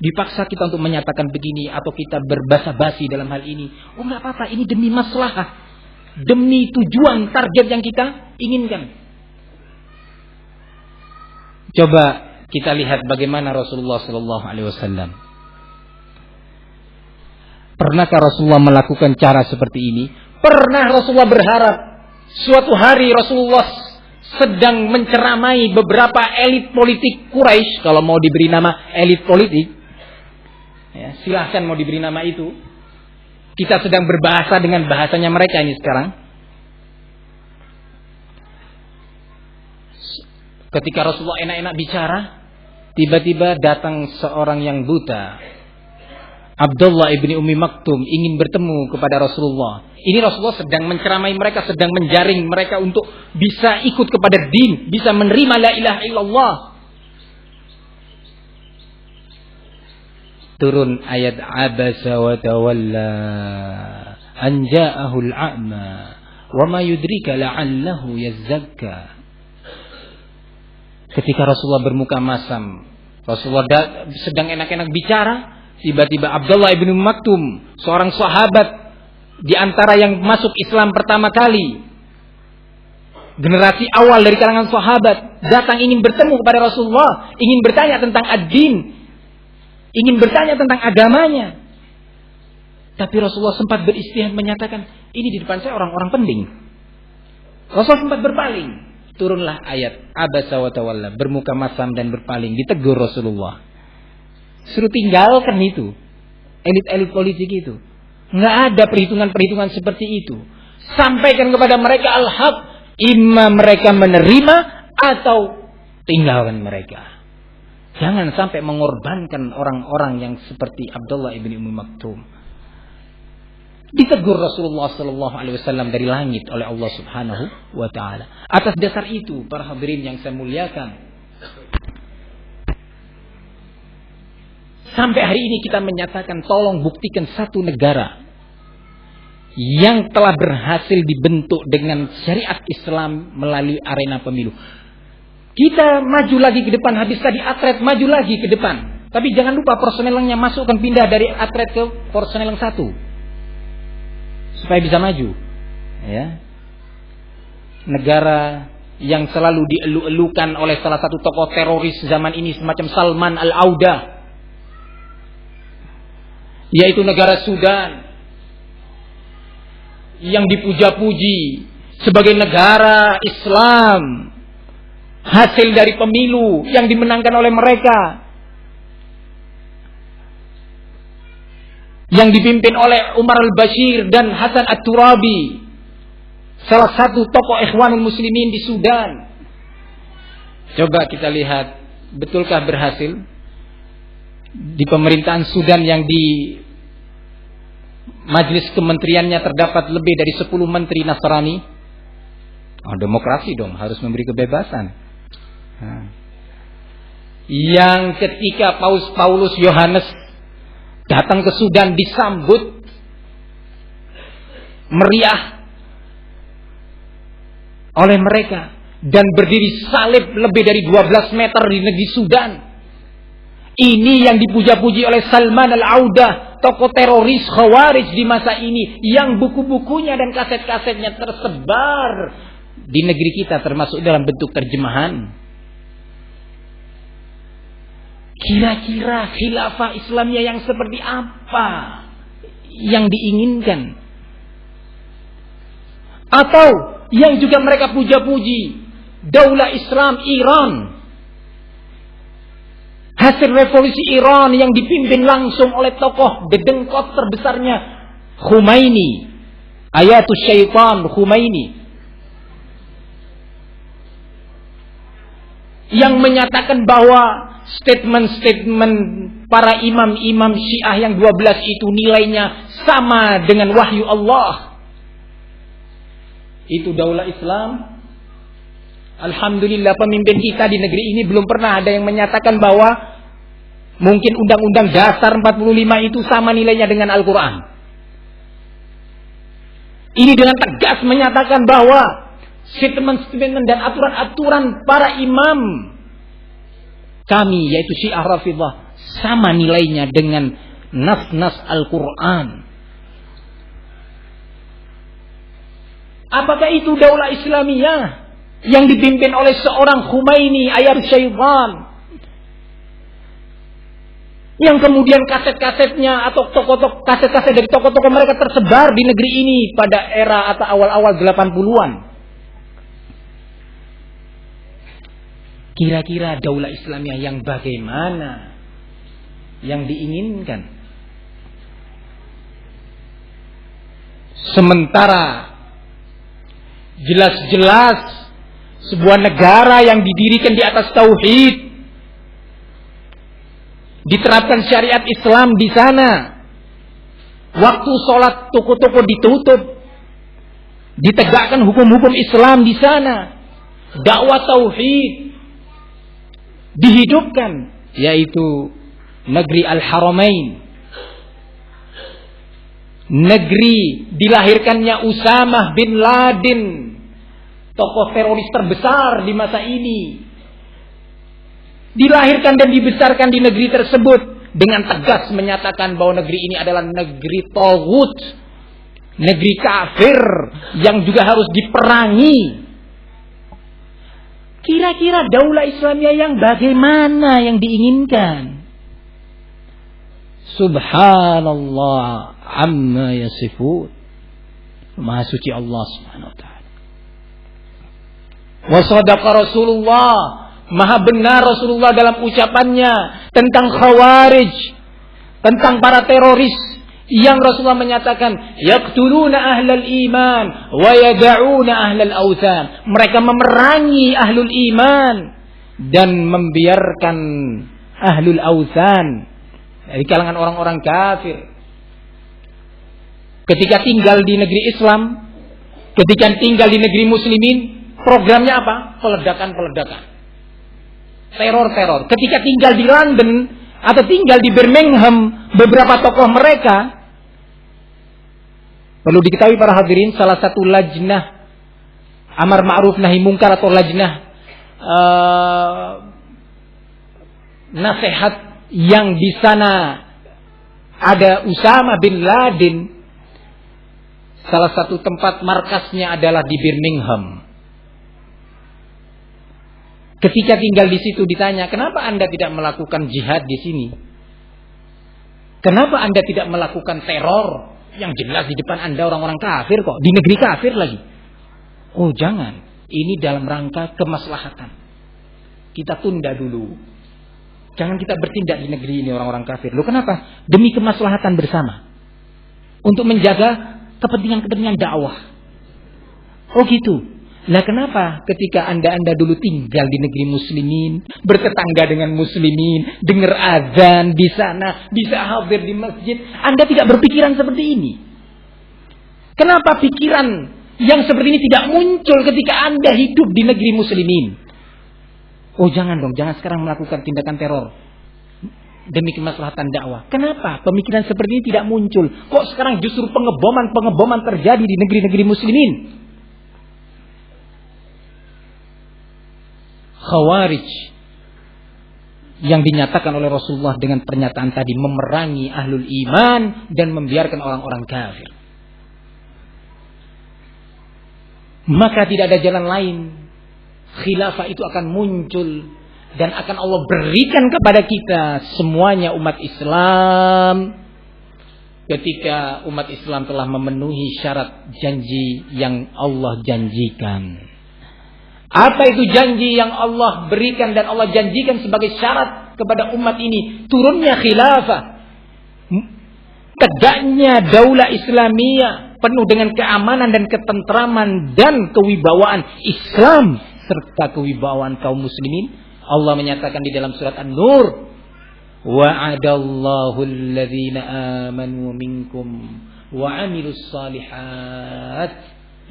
Dipaksa kita untuk menyatakan begini atau kita berbasa-basi dalam hal ini. Oh, enggak apa-apa, ini demi maslahah, demi tujuan target yang kita inginkan. Coba kita lihat bagaimana Rasulullah sallallahu alaihi wasallam. Pernahkah Rasulullah melakukan cara seperti ini? Pernah Rasulullah berharap suatu hari Rasulullah sedang menceramai beberapa elit politik Quraisy, kalau mau diberi nama elit politik, ya, silahkan mau diberi nama itu. Kita sedang berbahasa dengan bahasanya mereka ini sekarang. Ketika Rasulullah enak-enak bicara, tiba-tiba datang seorang yang buta, Abdullah ibni Ummi Maktum, ingin bertemu kepada Rasulullah. Ini Rasulullah sedang menceramai mereka, sedang menjaring mereka untuk bisa ikut kepada din, bisa menerima la ilaha illallah. Turun ayat abasa wa tawalla an ja'ahul a'ma wa ma yudrika la'allahu yazzakka. Ketika Rasulullah bermuka masam, Rasulullah sedang enak-enak bicara, tiba-tiba Abdullah ibn Maktum, seorang sahabat di antara yang masuk Islam pertama kali, generasi awal dari kalangan sahabat, datang ingin bertemu kepada Rasulullah, ingin bertanya tentang ad-din, ingin bertanya tentang agamanya. Tapi Rasulullah sempat beristihad menyatakan, ini di depan saya orang-orang penting. Rasulullah sempat berpaling. Turunlah ayat abasa wa tawalla, bermuka masam dan berpaling, ditegur Rasulullah. Suruh tinggalkan itu, elit-elit politik itu. Nggak ada perhitungan-perhitungan seperti itu. Sampaikan kepada mereka al-haq, imma mereka menerima atau tinggalkan mereka. Jangan sampai mengorbankan orang-orang yang seperti Abdullah ibn Maktum. Ditegur Rasulullah sallallahu alaihi wasallam dari langit oleh Allah Subhanahu wa taala. Atas dasar itu, para hadirin yang saya muliakan, sampai hari ini kita menyatakan tolong buktikan satu negara yang telah berhasil dibentuk dengan syariat Islam melalui arena pemilu. Kita maju lagi ke depan, habis tadi atlet maju lagi ke depan. Tapi jangan lupa personelnya masukkan, pindah dari atlet ke personel yang satu. Supaya bisa maju. Ya. Negara yang selalu dielu-elukan oleh salah satu tokoh teroris zaman ini semacam Salman Al-Auda, yaitu negara Sudan, yang dipuja-puji sebagai negara Islam, hasil dari pemilu yang dimenangkan oleh mereka, yang dipimpin oleh Umar al-Bashir dan Hasan at-Turabi, salah satu tokoh Ikhwanul Muslimin di Sudan. Coba kita lihat, betulkah berhasil di pemerintahan Sudan yang di majelis kementeriannya terdapat lebih dari 10 menteri Nasrani? Oh, demokrasi dong, harus memberi kebebasan. Yang ketika Paulus Yohanes datang ke Sudan disambut meriah oleh mereka dan berdiri salib lebih dari 12 meter di negeri Sudan. Ini yang dipuja-puji oleh Salman Al-Auda, tokoh teroris Khawarij di masa ini, yang buku-bukunya dan kaset-kasetnya tersebar di negeri kita, termasuk dalam bentuk terjemahan. Kira-kira khilafah Islamiyah yang seperti apa yang diinginkan? Atau yang juga mereka puja-puji, Daulah Islam Iran, hasil revolusi Iran yang dipimpin langsung oleh tokoh dedengkot terbesarnya Khomeini, Ayatul Syaitan Khomeini, yang menyatakan bahwa statement-statement para imam-imam Syiah yang 12 itu nilainya sama dengan wahyu Allah. Itu daulah Islam. Alhamdulillah pemimpin kita di negeri ini belum pernah ada yang menyatakan bahwa mungkin Undang-Undang Dasar 45 itu sama nilainya dengan Al-Quran. Ini dengan tegas menyatakan bahwa statement-statement dan aturan-aturan para imam kami, yaitu Syiah Rafidhah, sama nilainya dengan nas-nas Al-Quran. Apakah itu daulah Islamiyah yang dipimpin oleh seorang Khomeini, ayat syaitan, yang kemudian kaset-kasetnya atau kaset-kaset dari tokoh-tokoh mereka tersebar di negeri ini pada era atau awal-awal 80-an? Kira-kira daulah Islamiyah yang bagaimana yang diinginkan? Sementara jelas-jelas sebuah negara yang didirikan di atas tauhid, diterapkan syariat Islam di sana, waktu sholat toko-toko ditutup, ditegakkan hukum-hukum Islam di sana, dakwah tauhid dihidupkan, yaitu negeri Al-Haramain. negeri dilahirkannya Usamah bin Laden, tokoh teroris terbesar di masa ini, dilahirkan dan dibesarkan di negeri tersebut, dengan tegas menyatakan bahwa negeri ini adalah negeri taghut, negeri kafir yang juga harus diperangi. Kira-kira daulah Islamiyah yang bagaimana yang diinginkan? Subhanallah amma yasifun. Maha suci Allah Subhanahu wa taala. Wa sadaqa Rasulullah, maha benar Rasulullah dalam ucapannya tentang Khawarij, tentang para teroris yang Rasulullah menyatakan yaqtuluna ahlal iman wa yad'una ahlal awthan. Mereka memerangi ahlul iman dan membiarkan ahlul awthan, dari kalangan orang-orang kafir. Ketika tinggal di negeri Islam, ketika tinggal di negeri muslimin, programnya apa? Peledakan-peledakan, teror-teror. Ketika tinggal di London atau tinggal di Birmingham, beberapa tokoh mereka, perlu diketahui para hadirin, salah satu lajnah amar ma'ruf nahi mungkar atau lajnah nasihat yang di sana ada Usamah bin Laden, salah satu tempat markasnya adalah di Birmingham. Ketika tinggal di situ ditanya, kenapa Anda tidak melakukan jihad di sini? Kenapa Anda tidak melakukan teror? Yang jelas di depan Anda orang-orang kafir kok, di negeri kafir lagi. Oh jangan, ini dalam rangka kemaslahatan. Kita tunda dulu. Jangan kita bertindak di negeri ini orang-orang kafir. Loh kenapa? Demi kemaslahatan bersama. Untuk menjaga kepentingan-kepentingan dakwah. Oh gitu. Nah kenapa ketika anda dulu tinggal di negeri muslimin, bertetangga dengan muslimin, dengar azan di sana, bisa hadir di masjid, Anda tidak berpikiran seperti ini? Kenapa pikiran yang seperti ini tidak muncul ketika Anda hidup di negeri muslimin? Oh jangan dong, jangan sekarang melakukan tindakan teror demi kemaslahatan dakwah. Kenapa pemikiran seperti ini tidak muncul? Kok sekarang justru pengeboman terjadi di negeri-negeri muslimin? Khawarij yang dinyatakan oleh Rasulullah dengan pernyataan tadi, memerangi ahlul iman dan membiarkan orang-orang kafir. Maka tidak ada jalan lain, khilafah itu akan muncul dan akan Allah berikan kepada kita semuanya umat Islam ketika umat Islam telah memenuhi syarat janji yang Allah janjikan. Apa itu janji yang Allah berikan dan Allah janjikan sebagai syarat kepada umat ini? Turunnya khilafah, tegaknya daulah Islamiyah penuh dengan keamanan dan ketentraman dan kewibawaan Islam serta kewibawaan kaum muslimin. Allah menyatakan di dalam surat An-Nur, wa'adallahu alladhina amanu minkum wa 'amilus shalihat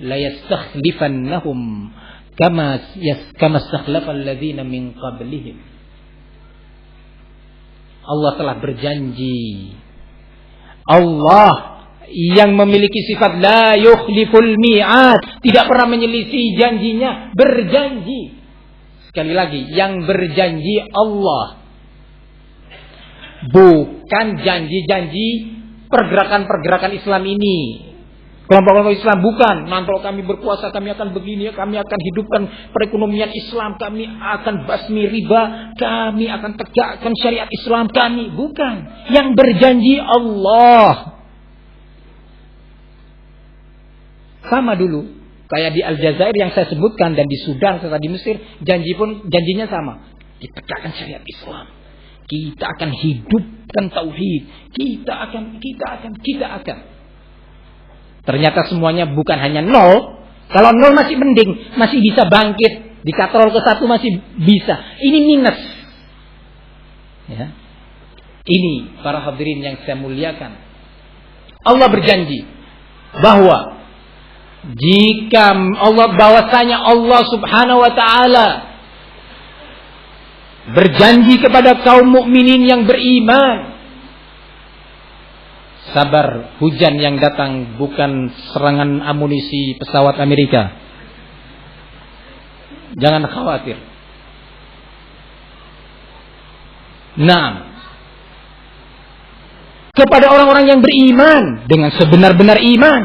la yastakhlifannahum kama istakhlafal ladzina min qablihim. Allah telah berjanji. Allah yang memiliki sifat la yukhliful mi'ad, tidak pernah menyelisih janjinya, berjanji. Sekali lagi, yang berjanji Allah, bukan janji-janji pergerakan-pergerakan Islam ini, kelompok-kelompok Islam, bukan. Nanti kalau kami berkuasa kami akan begini, kami akan hidupkan perekonomian Islam, kami akan basmi riba, kami akan tegakkan syariat Islam, kami. Bukan. Yang berjanji Allah. Sama dulu kayak di Aljazair yang saya sebutkan, dan di Sudan serta di Mesir, janjinya sama. Ditegakkan syariat Islam. Kita akan hidupkan tauhid. Kita akan. Ternyata semuanya bukan hanya nol. Kalau nol masih mending, masih bisa bangkit, dikatrol ke 1 masih bisa. Ini minus. Ya. Ini para hadirin yang saya muliakan. Allah berjanji bahwa jika bahwasanya Allah Subhanahu wa taala berjanji kepada kaum mukminin yang beriman, Sabar, hujan yang datang bukan serangan amunisi pesawat Amerika. Jangan khawatir. Nah, kepada orang-orang yang beriman dengan sebenar-benar iman.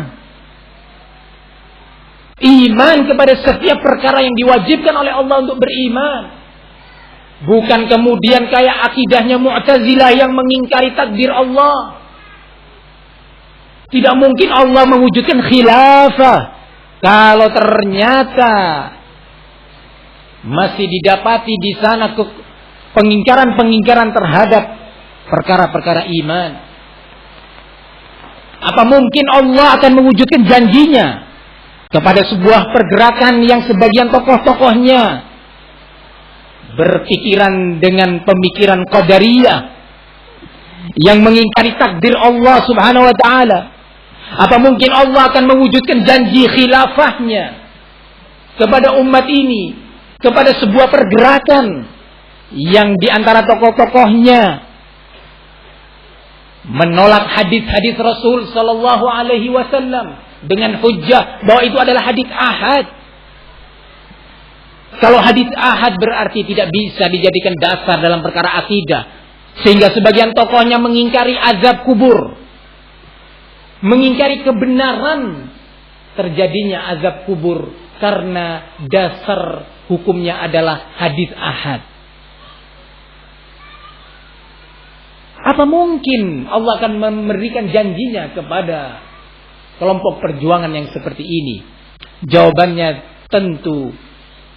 Iman kepada setiap perkara yang diwajibkan oleh Allah untuk beriman. Bukan kemudian kayak akidahnya Mu'tazilah yang mengingkari takdir Allah. Tidak mungkin Allah mewujudkan khilafah kalau ternyata masih didapati di sana pengingkaran-pengingkaran terhadap perkara-perkara iman. Apa mungkin Allah akan mewujudkan janjinya kepada sebuah pergerakan yang sebagian tokoh-tokohnya berpikiran dengan pemikiran qadariyah yang mengingkari takdir Allah Subhanahu wa taala? Apa mungkin Allah akan mewujudkan janji khilafahnya kepada umat ini, kepada sebuah pergerakan yang di antara tokoh-tokohnya menolak hadis-hadis Rasul sallallahu alaihi wasallam dengan hujjah bahwa itu adalah hadis ahad? Kalau hadis ahad berarti tidak bisa dijadikan dasar dalam perkara akidah, sehingga sebagian tokohnya mengingkari azab kubur, mengingkari kebenaran terjadinya azab kubur karena dasar hukumnya adalah hadis ahad. Apa mungkin Allah akan memberikan janjinya kepada kelompok perjuangan yang seperti ini? Jawabannya tentu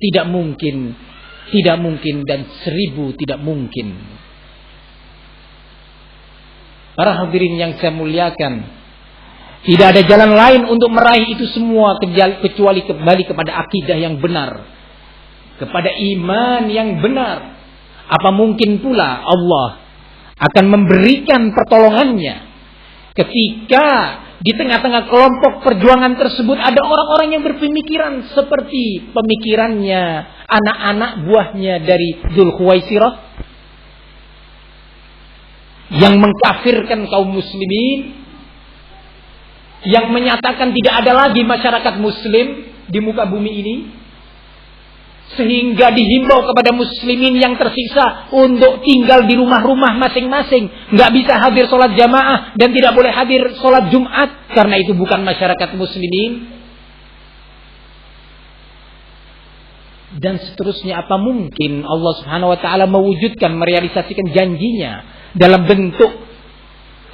tidak mungkin, dan 1000 tidak mungkin. Para hadirin yang saya muliakan, tidak ada jalan lain untuk meraih itu semua kecuali kembali kepada akidah yang benar, kepada iman yang benar. Apa mungkin pula Allah akan memberikan pertolongannya ketika di tengah-tengah kelompok perjuangan tersebut ada orang-orang yang berpemikiran seperti pemikirannya anak-anak buahnya dari Dzulkhuwaisirah yang mengkafirkan kaum muslimin, yang menyatakan tidak ada lagi masyarakat muslim di muka bumi ini, sehingga dihimbau kepada muslimin yang tersisa untuk tinggal di rumah-rumah masing-masing, nggak bisa hadir sholat jamaah dan tidak boleh hadir sholat Jumat karena itu bukan masyarakat muslimin. Dan seterusnya. Apa mungkin Allah Subhanahu wa taala mewujudkan, merealisasikan janjinya dalam bentuk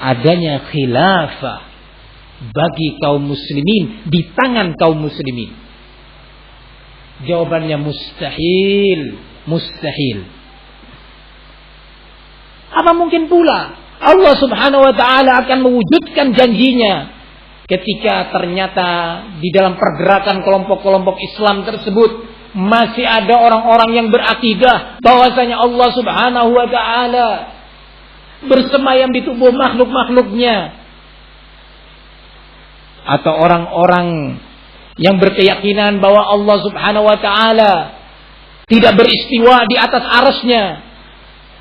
adanya khilafah bagi kaum muslimin di tangan kaum muslimin? Jawabannya mustahil, mustahil. Apa mungkin pula Allah Subhanahu wa taala akan mewujudkan janjinya ketika ternyata di dalam pergerakan kelompok-kelompok Islam tersebut masih ada orang-orang yang berakidah bahwasanya Allah Subhanahu wa taala bersemayam di tubuh makhluk-makhluknya, atau orang-orang yang berkeyakinan bahwa Allah Subhanahu wa taala tidak beristiwa di atas arasnya,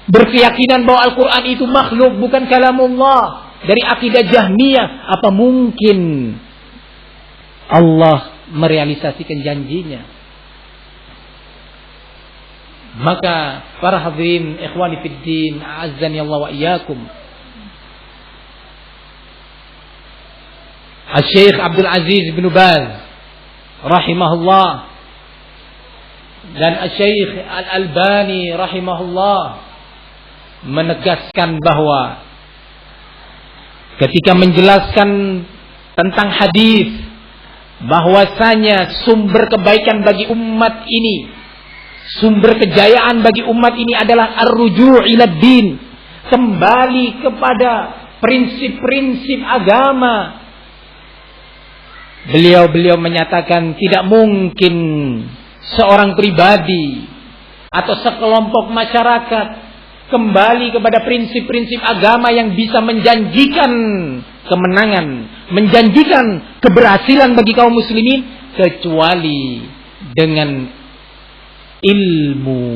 berkeyakinan bahwa Al-Quran itu makhluk bukan kalamullah, dari akidah Jahmiyah. Apa mungkin Allah merealisasikan janjinya? Maka para hadirin ikhwani fid din, a'azzani Allah wa iyyakum, Syekh Abdul Aziz bin Baz rahimahullah dan Syekh Al-Albani rahimahullah menegaskan bahwa ketika menjelaskan tentang hadis bahwasanya sumber kebaikan bagi umat ini, sumber kejayaan bagi umat ini adalah ar-ruju' ila din, kembali kepada prinsip-prinsip agama. Beliau menyatakan tidak mungkin seorang pribadi atau sekelompok masyarakat kembali kepada prinsip-prinsip agama yang bisa menjanjikan kemenangan, menjanjikan keberhasilan bagi kaum muslimin kecuali dengan ilmu.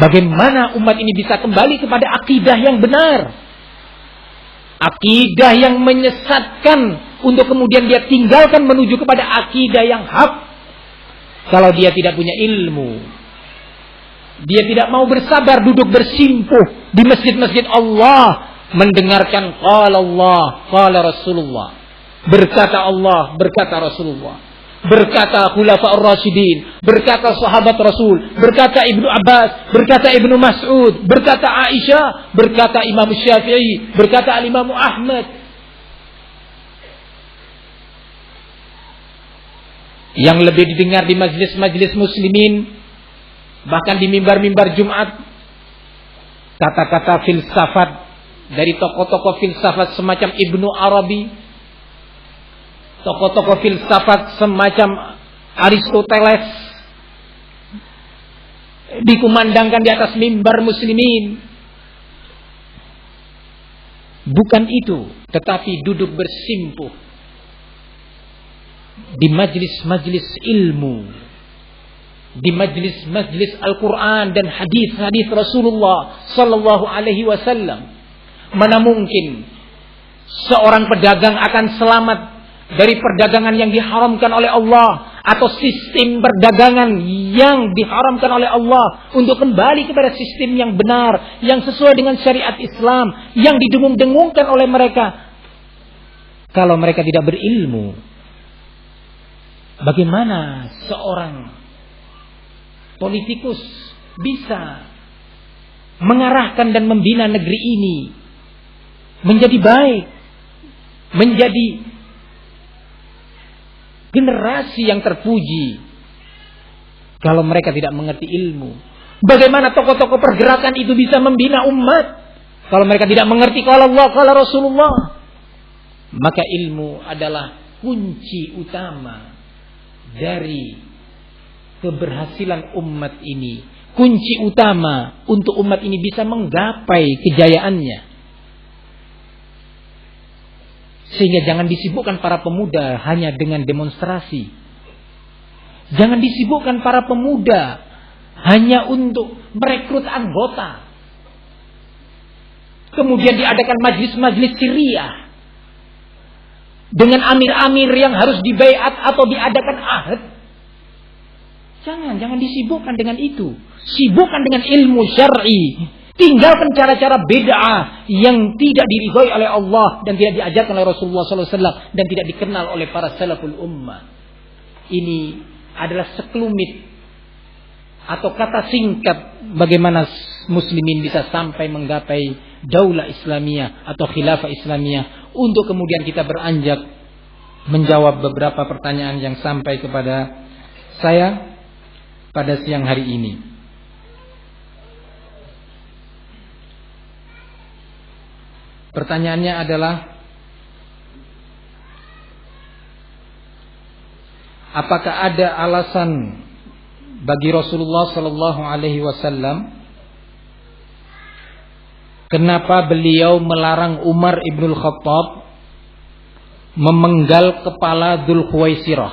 Bagaimana umat ini bisa kembali kepada akidah yang benar? Akidah yang menyesatkan untuk kemudian dia tinggalkan menuju kepada akidah yang hak. Kalau dia tidak punya ilmu, dia tidak mau bersabar duduk bersimpuh di masjid-masjid Allah, mendengarkan qala Allah, qala Rasulullah. Berkata Allah, berkata Rasulullah, berkata Khulafa'ur Rasyidin, berkata sahabat Rasul, berkata Ibnu Abbas, berkata Ibnu Mas'ud, berkata Aisyah, berkata Imam Syafi'i, berkata Al-Imam Ahmad. Yang lebih didengar di majlis-majlis muslimin, bahkan di mimbar-mimbar Jumat, kata-kata filsafat dari tokoh-tokoh filsafat semacam Ibnu Arabi, tokoh-tokoh filsafat semacam Aristoteles, dikumandangkan di atas mimbar muslimin. Bukan itu, tetapi duduk bersimpuh di majlis-majlis ilmu, di majlis-majlis Al-Quran dan hadis-hadis Rasulullah Sallallahu Alaihi Wasallam. Mana mungkin seorang pedagang akan selamat dari perdagangan yang diharamkan oleh Allah, atau sistem perdagangan yang diharamkan oleh Allah, untuk kembali kepada sistem yang benar, yang sesuai dengan syariat Islam, yang didengung-dengungkan oleh mereka, kalau mereka tidak berilmu? Bagaimana seorang politikus bisa mengarahkan dan membina negeri ini menjadi baik, menjadi generasi yang terpuji, kalau mereka tidak mengerti ilmu? Bagaimana tokoh-tokoh pergerakan itu bisa membina umat kalau mereka tidak mengerti kalau Allah, kalau Rasulullah? Maka ilmu adalah kunci utama dari keberhasilan umat ini, kunci utama untuk umat ini bisa menggapai kejayaannya. Sehingga jangan disibukkan para pemuda hanya dengan demonstrasi. Jangan disibukkan para pemuda hanya untuk merekrut anggota. Kemudian diadakan majlis-majlis siriah dengan amir-amir yang harus dibaiat atau diadakan ahad. Jangan disibukkan dengan itu. Sibukkan dengan ilmu syar'i. Tinggalkan cara-cara bid'ah yang tidak diridhoi oleh Allah dan tidak diajarkan oleh Rasulullah SAW dan tidak dikenal oleh para salaful ummah. Ini adalah sekelumit atau kata singkat bagaimana muslimin bisa sampai menggapai daulah Islamiyah atau khilafah Islamiyah, untuk kemudian kita beranjak menjawab beberapa pertanyaan yang sampai kepada saya pada siang hari ini. Pertanyaannya adalah, apakah ada alasan bagi Rasulullah Sallallahu Alaihi Wasallam kenapa beliau melarang Umar ibnul Khattab memenggal kepala Dzul Khuwaisirah?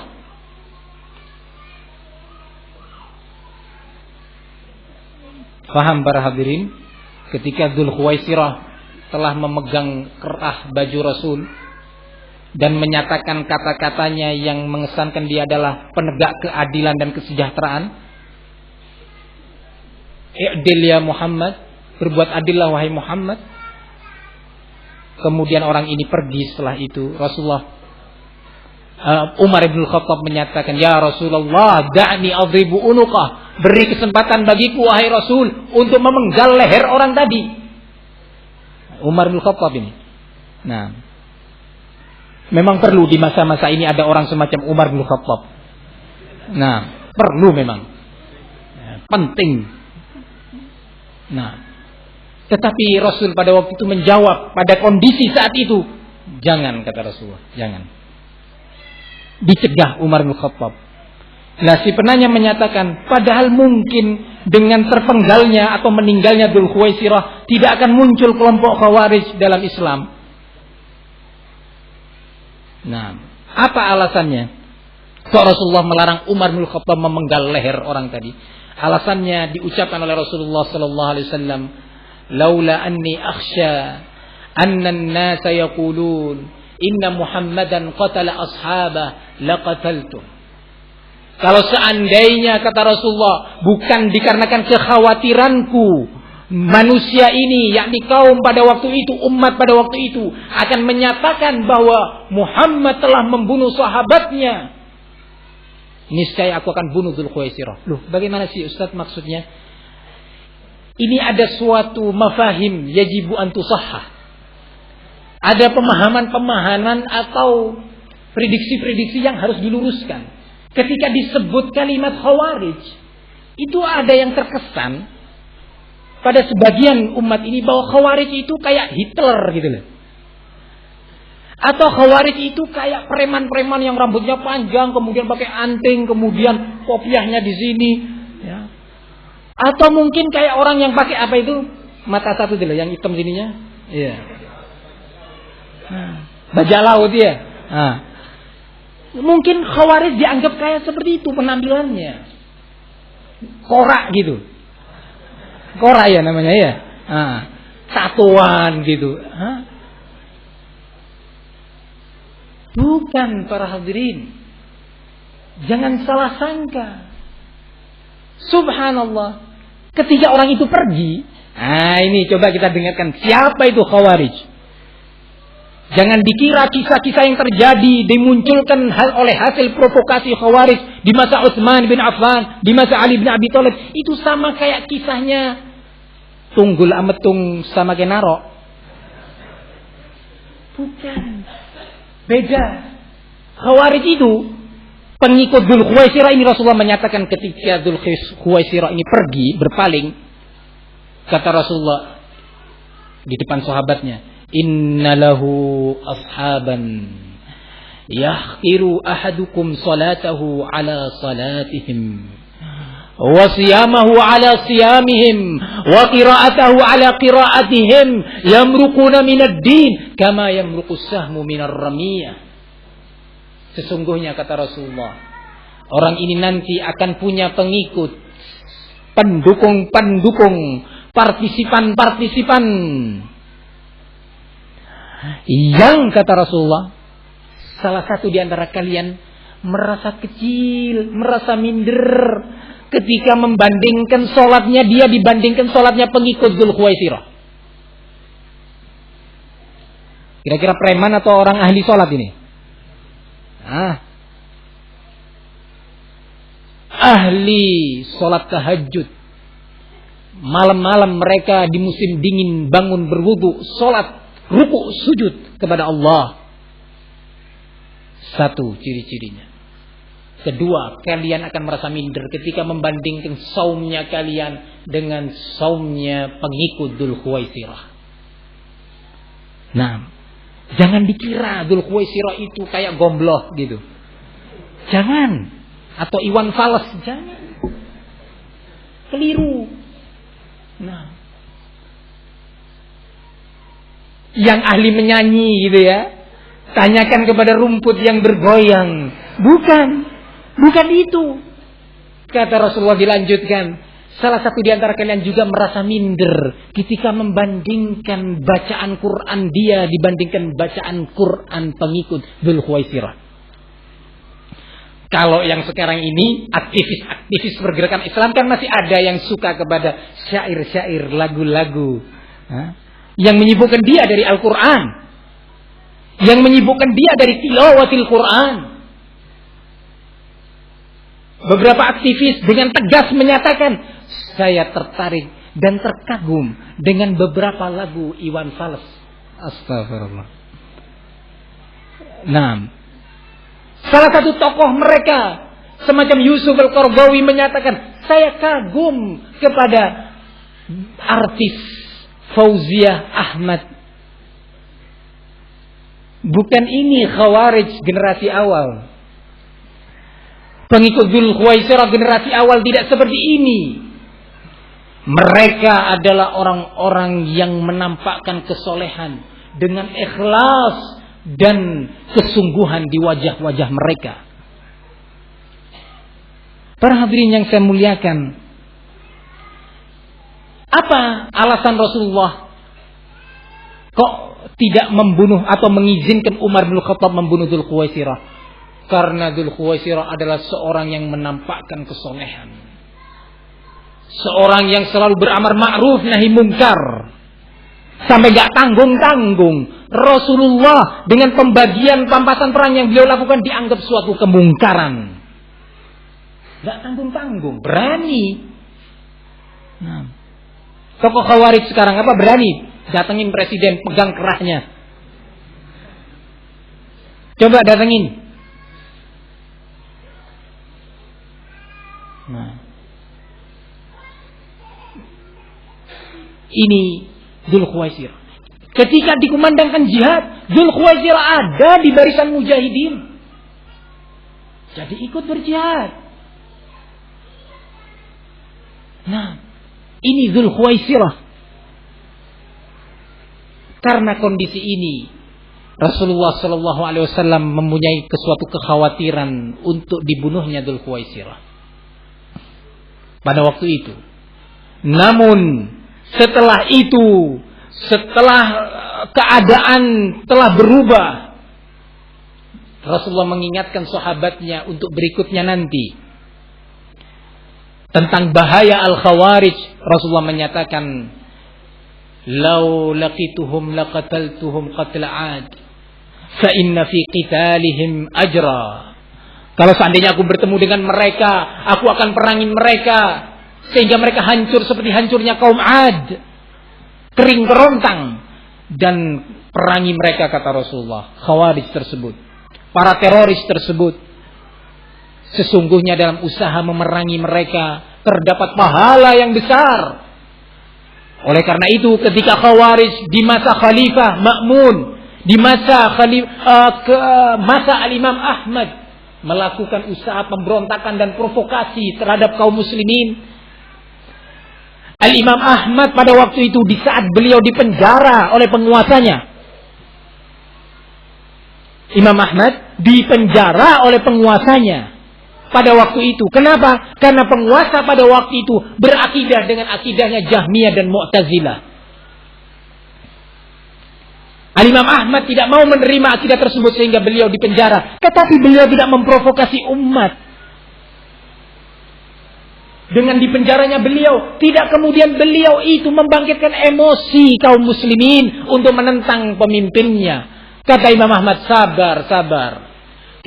Faham para hadirin, ketika Dzul Khuwaisirah telah memegang kerah baju Rasul dan menyatakan kata-katanya yang mengesankan dia adalah penegak keadilan dan kesejahteraan, "I'dil ya Muhammad," berbuat adillah wahai Muhammad. Kemudian orang ini pergi. Setelah itu Umar ibn Khattab menyatakan, "Ya Rasulullah, da'ni adribu unuqah." Beri kesempatan bagiku wahai Rasul untuk memenggal leher orang tadi. Umar ibn Khattab ini. Nah, memang perlu di masa-masa ini ada orang semacam Umar ibn Khattab. Nah, perlu memang. Penting. Nah, tetapi Rasul pada waktu itu menjawab pada kondisi saat itu, jangan, kata Rasulullah, jangan. Dicegah Umar bin Khattab. Nah, si penanya menyatakan, padahal mungkin dengan terpenggalnya atau meninggalnya Dzul Khuwaisirah tidak akan muncul kelompok Khawarij dalam Islam. Nah, apa alasannya? Kok Rasulullah melarang Umar bin Khattab memenggal leher orang tadi? Alasannya diucapkan oleh Rasulullah sallallahu alaihi wasallam, "Laula anni akhsha anna an-nasa yaqulun inna Muhammadan qatala ashabah laqataltu." Kalau seandainya, kata Rasulullah, bukan dikarenakan kekhawatiranku, manusia ini, yakni kaum pada waktu itu, umat pada waktu itu akan menyatakan bahwa Muhammad telah membunuh sahabatnya, niscaya aku akan bunuh Dzul Khuwaisirah. Loh, bagaimana sih Ustaz maksudnya? Ini ada suatu mafahim yajibu an tusahhah. Ada pemahaman-pemahaman atau prediksi-prediksi yang harus diluruskan. Ketika disebut kalimat Khawarij, itu ada yang terkesan pada sebagian umat ini bahwa Khawarij itu kayak Hitler gitu loh. Atau Khawarij itu kayak preman-preman yang rambutnya panjang, kemudian pakai anting, kemudian kopiahnya di sini, ya. Atau mungkin kayak orang yang pakai apa itu? Mata satu dulu, yang hitam sininya. Iya. Bajak laut ya. Nah. Mungkin Khawarij dianggap kayak seperti itu penampilannya. Korak gitu. Korak ya namanya ya. Nah. Tatuan gitu. Hah? Bukan, para hadirin. Jangan salah sangka. Subhanallah. Ketika orang itu pergi, nah ini coba kita dengarkan siapa itu Khawarij. Jangan dikira kisah-kisah yang terjadi dimunculkan oleh hasil provokasi Khawarij di masa Utsman bin Affan, di masa Ali bin Abi Thalib, itu sama kayak kisahnya Tunggul Ametung sama Kenaro. Bukan. Beda. Khawarij itu pengikut Dzul Khuwaisirah ini, Rasulullah menyatakan ketika Dzul Khuwaisirah ini pergi berpaling, kata Rasulullah di depan sahabatnya, "Inna lahu ashaban yahqiru ahadukum salatahu ala salatihim wa siyamahu ala siyamihim wa qira'atahu ala qira'atihim yamruquna minad din kama yamruqu sahmu minar ramiyah." Sesungguhnya, kata Rasulullah, orang ini nanti akan punya pengikut, pendukung-pendukung, partisipan-partisipan yang, kata Rasulullah, salah satu di antara kalian merasa kecil, merasa minder ketika membandingkan sholatnya dia dibandingkan sholatnya pengikut Dzul Khuwaisirah. Kira-kira preman atau orang ahli sholat ini? Ahli sholat tahajud. Malam-malam mereka di musim dingin bangun berwudu, sholat, ruku, sujud kepada Allah. Satu ciri-cirinya. Kedua, kalian akan merasa minder ketika membandingkan saumnya kalian dengan saumnya pengikut Dzul Khuwaisirah. Nah, jangan dikira Dzul Khuwaisirah itu kayak gombloh gitu. Jangan. Atau Iwan Fals, jangan. Keliru. Nah, yang ahli menyanyi gitu ya, tanyakan kepada rumput yang bergoyang. Bukan itu. Kata Rasulullah dilanjutkan, salah satu di antara kalian juga merasa minder ketika membandingkan bacaan Quran dia dibandingkan bacaan Quran pengikut Dzul Khuwaisirah. Kalau yang sekarang ini aktivis pergerakan Islam kan masih ada yang suka kepada syair-syair, lagu-lagu yang menyibukkan dia dari Al-Quran, yang menyibukkan dia dari tilawatil Quran. Beberapa aktivis dengan tegas menyatakan, saya tertarik dan terkagum dengan beberapa lagu Iwan Fals. Astagfirullah. Nah, salah satu tokoh mereka semacam Yusuf Al-Qaradawi menyatakan, saya kagum kepada artis Fauziah Ahmad. Bukan ini Khawarij generasi awal. Pengikut Dzul Khuwaisirah generasi awal tidak seperti ini. Mereka adalah orang-orang yang menampakkan kesolehan dengan ikhlas dan kesungguhan di wajah-wajah mereka. Para hadirin yang saya muliakan, Apa alasan Rasulullah kok tidak membunuh atau mengizinkan Umar bin Khattab membunuh Dzul Khuwaisirah? Karena Dzul Khuwaisirah adalah seorang yang menampakkan kesolehan, seorang yang selalu beramar ma'ruf nahi mungkar, sampai gak tanggung-tanggung. Rasulullah dengan pembagian pampasan perang yang beliau lakukan dianggap suatu kemungkaran. Gak tanggung-tanggung, berani. Nah, tokoh Khawarij sekarang apa? Berani datengin presiden, pegang kerahnya. Coba datengin. Nah, ini Dzul Khuwaisirah. Ketika dikumandangkan jihad, Dzul Khuwaisirah ada di barisan mujahidin. Jadi ikut berjihad. Nah, ini Dzul Khuwaisirah. Karena kondisi ini, Rasulullah Shallallahu Alaihi Wasallam mempunyai suatu kekhawatiran untuk dibunuhnya Dzul Khuwaisirah pada waktu itu. Namun setelah itu, setelah keadaan telah berubah, Rasulullah mengingatkan sahabatnya untuk berikutnya nanti tentang bahaya al-Khawarij. Rasulullah menyatakan, "Lau laqituhum laqataltuhum qatla 'ad, fa inna fi qitalihim ajra." Kalau seandainya aku bertemu dengan mereka, aku akan perangin mereka sehingga mereka hancur seperti hancurnya kaum 'Ad, kering kerontang, dan perangi mereka, kata Rasulullah, Khawarij tersebut, para teroris tersebut. Sesungguhnya dalam usaha memerangi mereka terdapat pahala yang besar. Oleh karena itu ketika Khawarij di masa Khalifah Ma'mun, di masa masa Al-Imam Ahmad melakukan usaha pemberontakan dan provokasi terhadap kaum muslimin, Al-Imam Ahmad pada waktu itu di saat beliau dipenjara oleh penguasanya, Imam Ahmad dipenjara oleh penguasanya pada waktu itu. Kenapa? Karena penguasa pada waktu itu berakidah dengan akidahnya Jahmiyah dan Mu'tazilah. Al-Imam Ahmad tidak mau menerima akidah tersebut sehingga beliau dipenjara. Tetapi beliau tidak memprovokasi umat. Dengan dipenjaranya beliau, tidak kemudian beliau itu membangkitkan emosi kaum muslimin untuk menentang pemimpinnya. Kata Imam Ahmad, sabar, sabar.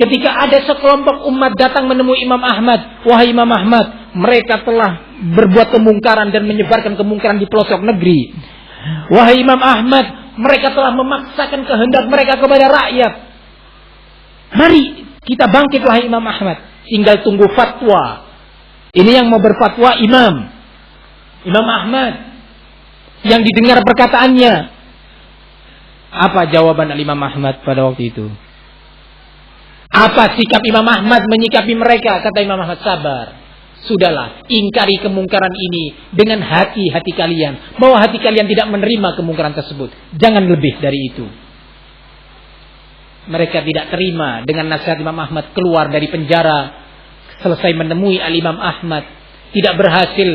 Ketika ada sekelompok umat datang menemui Imam Ahmad, wahai Imam Ahmad, mereka telah berbuat kemungkaran dan menyebarkan kemungkaran di pelosok negeri. Wahai Imam Ahmad, mereka telah memaksakan kehendak mereka kepada rakyat. Mari kita bangkit, wahai Imam Ahmad. Tinggal tunggu fatwa. Ini yang mau berfatwa Imam Ahmad, yang didengar perkataannya. Apa jawaban Imam Ahmad pada waktu itu? Apa sikap Imam Ahmad menyikapi mereka? Kata Imam Ahmad, sabar. Sudahlah, ingkari kemungkaran ini dengan hati-hati kalian, bahwa hati kalian tidak menerima kemungkaran tersebut. Jangan lebih dari itu. Mereka tidak terima dengan nasihat Imam Ahmad, keluar dari penjara. Selesai menemui Al-Imam Ahmad, tidak berhasil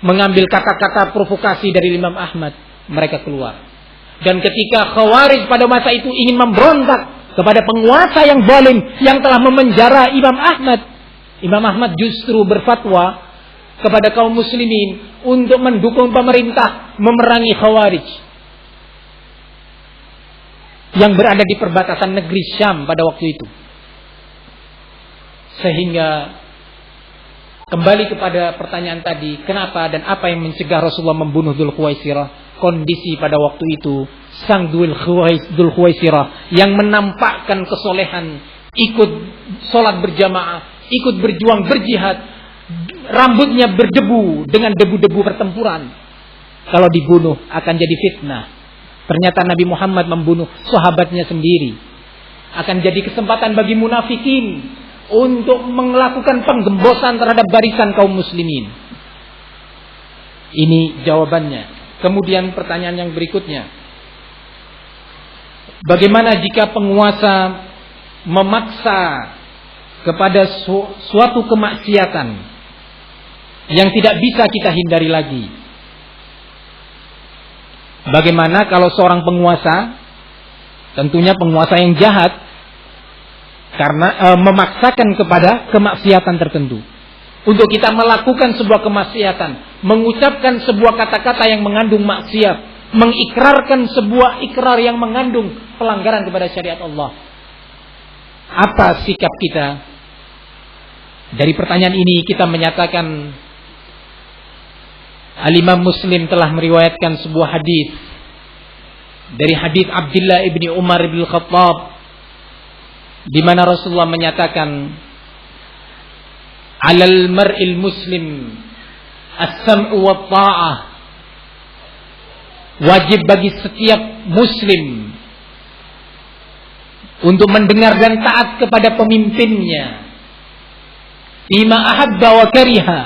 mengambil kata-kata provokasi dari Imam Ahmad, mereka keluar. Dan ketika Khawarij pada masa itu ingin memberontak kepada penguasa yang zalim yang telah memenjara Imam Ahmad, Imam Ahmad justru berfatwa kepada kaum muslimin untuk mendukung pemerintah memerangi Khawarij yang berada di perbatasan negeri Syam pada waktu itu. Sehingga kembali kepada pertanyaan tadi, kenapa dan apa yang mencegah Rasulullah membunuh Dzul Khuwaisirah? Kondisi pada waktu itu, sang Dzul Khuwaisirah yang menampakkan kesolehan, ikut sholat berjamaah, ikut berjuang berjihad, rambutnya berdebu dengan debu-debu pertempuran. Kalau dibunuh akan jadi fitnah. Ternyata Nabi Muhammad membunuh sahabatnya sendiri. Akan jadi kesempatan bagi munafikin untuk melakukan penggembosan terhadap barisan kaum muslimin. Ini jawabannya. Kemudian pertanyaan yang berikutnya, bagaimana jika penguasa memaksa kepada suatu kemaksiatan yang tidak bisa kita hindari lagi? Bagaimana kalau seorang penguasa, tentunya penguasa yang jahat, karena memaksakan kepada kemaksiatan tertentu. Untuk kita melakukan sebuah kemaksiatan, mengucapkan sebuah kata-kata yang mengandung maksiat, mengikrarkan sebuah ikrar yang mengandung pelanggaran kepada syariat Allah. Apa sikap kita? Dari pertanyaan ini kita menyatakan Al-Imam Muslim telah meriwayatkan sebuah hadis dari hadis Abdullah ibni Umar bin Khattab, di mana Rasulullah menyatakan, "Alal mar'il muslim as-sam'u wa ta'ah." Wajib bagi setiap muslim untuk mendengar dan taat kepada pemimpinnya, bima ahabba wa kariha,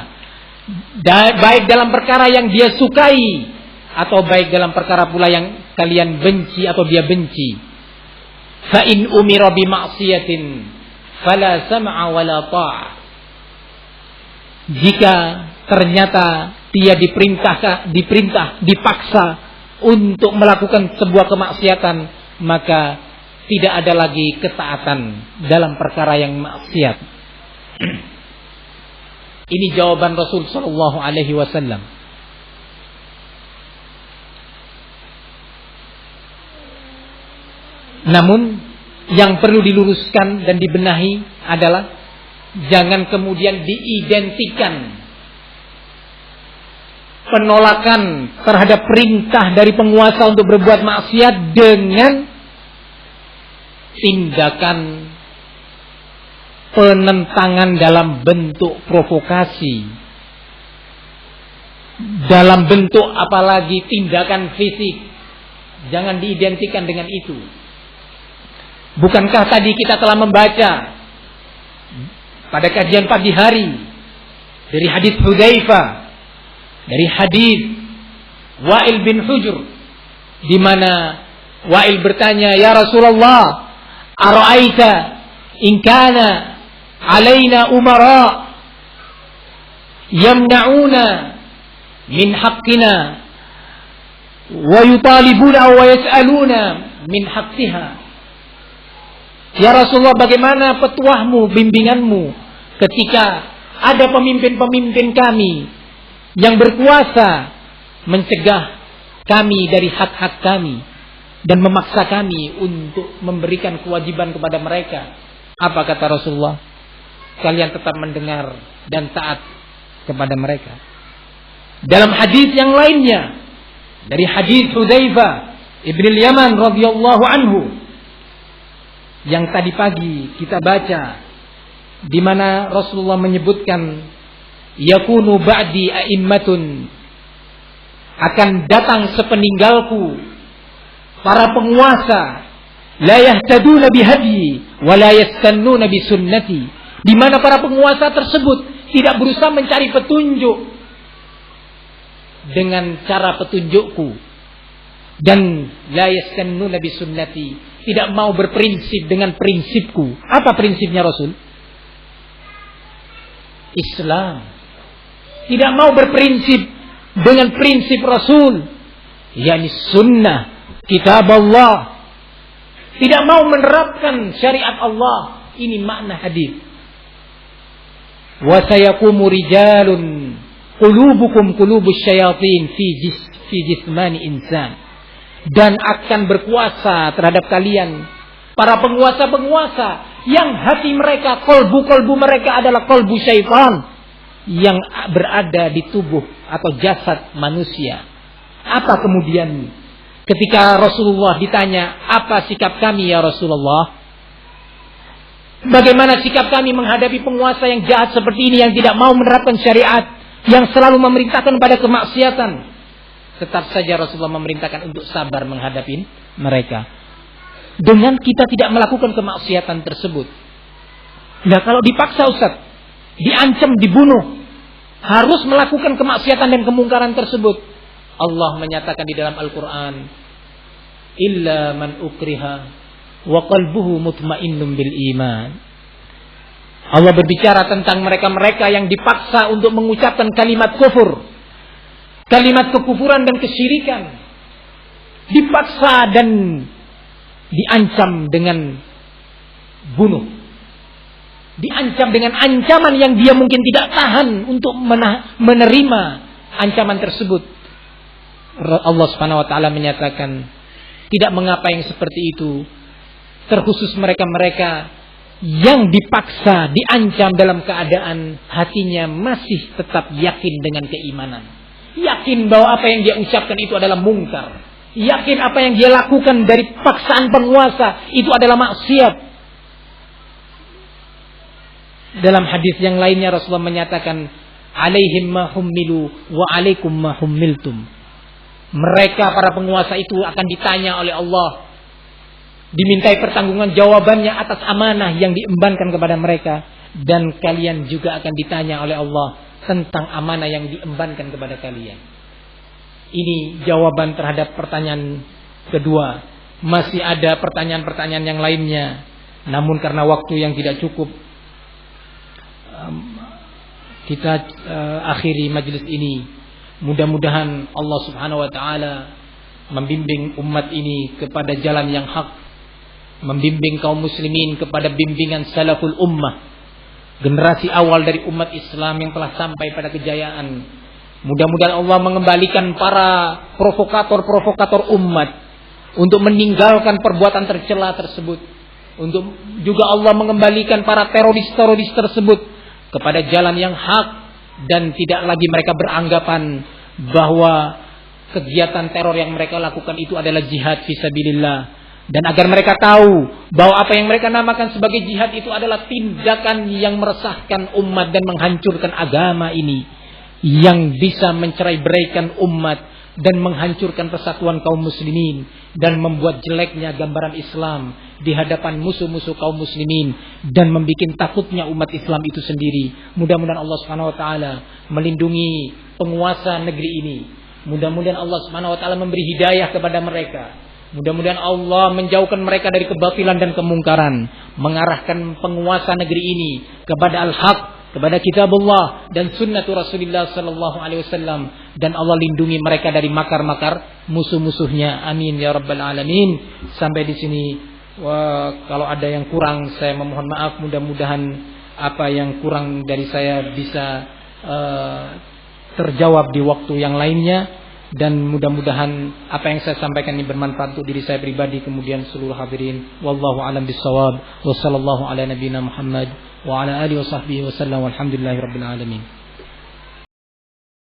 baik dalam perkara yang dia sukai atau baik dalam perkara pula yang kalian benci atau dia benci. Fa in umira bi ma'siyatin fala sam'a wala ta'ah. Jika ternyata dia dipaksa untuk melakukan sebuah kemaksiatan, maka tidak ada lagi ketaatan dalam perkara yang maksiat. Ini jawaban Rasul sallallahu alaihi wasallam. Namun yang perlu diluruskan dan dibenahi adalah jangan kemudian diidentikan penolakan terhadap perintah dari penguasa untuk berbuat maksiat dengan tindakan penentangan dalam bentuk provokasi, dalam bentuk apalagi tindakan fisik. Jangan diidentikan dengan itu. Bukankah tadi kita telah membaca pada kajian pagi hari dari hadis Hudzaifah, dari hadis Wa'il bin Hujr, di mana Wa'il bertanya, "Ya Rasulullah, ara'aita in kana alaina umara yamna'una min haqqina wa yutalibuna wa yas'aluna min haqqiha." Ya Rasulullah, bagaimana petuahmu, bimbinganmu ketika ada pemimpin-pemimpin kami yang berkuasa mencegah kami dari hak-hak kami dan memaksa kami untuk memberikan kewajiban kepada mereka. Apa kata Rasulullah? Kalian tetap mendengar dan taat kepada mereka. Dalam hadis yang lainnya, dari hadis Hudzaifah ibn al-Yaman radhiyallahu anhu, yang tadi pagi kita baca, di mana Rasulullah menyebutkan, yakunu ba'di a'immatun, akan datang sepeninggalku para penguasa, la yahtaduna bihadyi wa la yastannuna bisunnati, di mana para penguasa tersebut tidak berusaha mencari petunjuk dengan cara petunjukku, dan la yastannuna bisunnati, tidak mau berprinsip dengan prinsipku. Apa prinsipnya Rasul? Islam. Tidak mau berprinsip dengan prinsip Rasul, yakni sunnah, kitab Allah. Tidak mau menerapkan syariat Allah. Ini makna hadis. Wa sayaqumu rijalun qulubukum qulubus syayatin fi jismani insan. Dan akan berkuasa terhadap kalian para penguasa-penguasa yang hati mereka, kolbu-kolbu mereka adalah kolbu syaitan yang berada di tubuh atau jasad manusia. Apa kemudian ketika Rasulullah ditanya, apa sikap kami ya Rasulullah? Bagaimana sikap kami menghadapi penguasa yang jahat seperti ini, yang tidak mau menerapkan syariat, yang selalu memerintahkan pada kemaksiatan? Tetap saja Rasulullah memerintahkan untuk sabar menghadapi mereka, dengan kita tidak melakukan kemaksiatan tersebut. Nah, kalau dipaksa Ustaz, diancam, dibunuh, harus melakukan kemaksiatan dan kemungkaran tersebut, Allah menyatakan di dalam Al-Quran, illa man ukriha wa qalbuhu mutmainnun bil iman. Allah berbicara tentang mereka-mereka yang dipaksa untuk mengucapkan kalimat kufur, kalimat kekufuran dan kesyirikan, dipaksa dan diancam dengan bunuh, diancam dengan ancaman yang dia mungkin tidak tahan untuk menerima ancaman tersebut. Allah Subhanahu wa taala menyatakan, tidak mengapa yang seperti itu, terkhusus mereka-mereka yang dipaksa, diancam dalam keadaan hatinya masih tetap yakin dengan keimanan. Yakin bahwa apa yang dia ucapkan itu adalah mungkar. Yakin apa yang dia lakukan dari paksaan penguasa itu adalah maksiat. Dalam hadis yang lainnya Rasulullah menyatakan, alaihim ma hummilu wa alaikum ma hummiltum. Mereka para penguasa itu akan ditanya oleh Allah, dimintai pertanggungan jawabannya atas amanah yang diembankan kepada mereka, dan kalian juga akan ditanya oleh Allah tentang amanah yang diembankan kepada kalian. Ini jawaban terhadap pertanyaan kedua. Masih ada pertanyaan-pertanyaan yang lainnya, namun karena waktu yang tidak cukup, kita akhiri majelis ini. Mudah-mudahan Allah Subhanahu wa taala membimbing umat ini kepada jalan yang hak, membimbing kaum muslimin kepada bimbingan salaful ummah, generasi awal dari umat Islam yang telah sampai pada kejayaan. Mudah-mudahan Allah mengembalikan para provokator-provokator umat untuk meninggalkan perbuatan tercela tersebut. Untuk juga Allah mengembalikan para teroris-teroris tersebut kepada jalan yang hak, dan tidak lagi mereka beranggapan bahwa kegiatan teror yang mereka lakukan itu adalah jihad fisabilillah. Dan agar mereka tahu bahwa apa yang mereka namakan sebagai jihad itu adalah tindakan yang meresahkan umat dan menghancurkan agama ini, yang bisa mencerai-beraikan umat dan menghancurkan persatuan kaum muslimin, dan membuat jeleknya gambaran Islam di hadapan musuh-musuh kaum muslimin, dan membuat takutnya umat Islam itu sendiri. Mudah-mudahan Allah Subhanahu wa taala melindungi penguasa negeri ini. Mudah-mudahan Allah Subhanahu wa taala memberi hidayah kepada mereka. Mudah-mudahan Allah menjauhkan mereka dari kebatilan dan kemungkaran, mengarahkan penguasa negeri ini kepada al-haq, kepada kitabullah dan sunnatu Rasulullah sallallahu alaihi wasallam, dan Allah lindungi mereka dari makar-makar musuh-musuhnya. Amin ya rabbal alamin. Sampai di sini. Kalau ada yang kurang saya memohon maaf. Mudah-mudahan apa yang kurang dari saya bisa terjawab di waktu yang lainnya, dan mudah-mudahan apa yang saya sampaikan ini bermanfaat untuk diri saya pribadi kemudian seluruh hadirin. Wallahu a'lam bissawab. Wassallallahu ala nabiyyina Muhammad wa ala alihi washabbihi wasallam. Walhamdulillahirabbil alamin.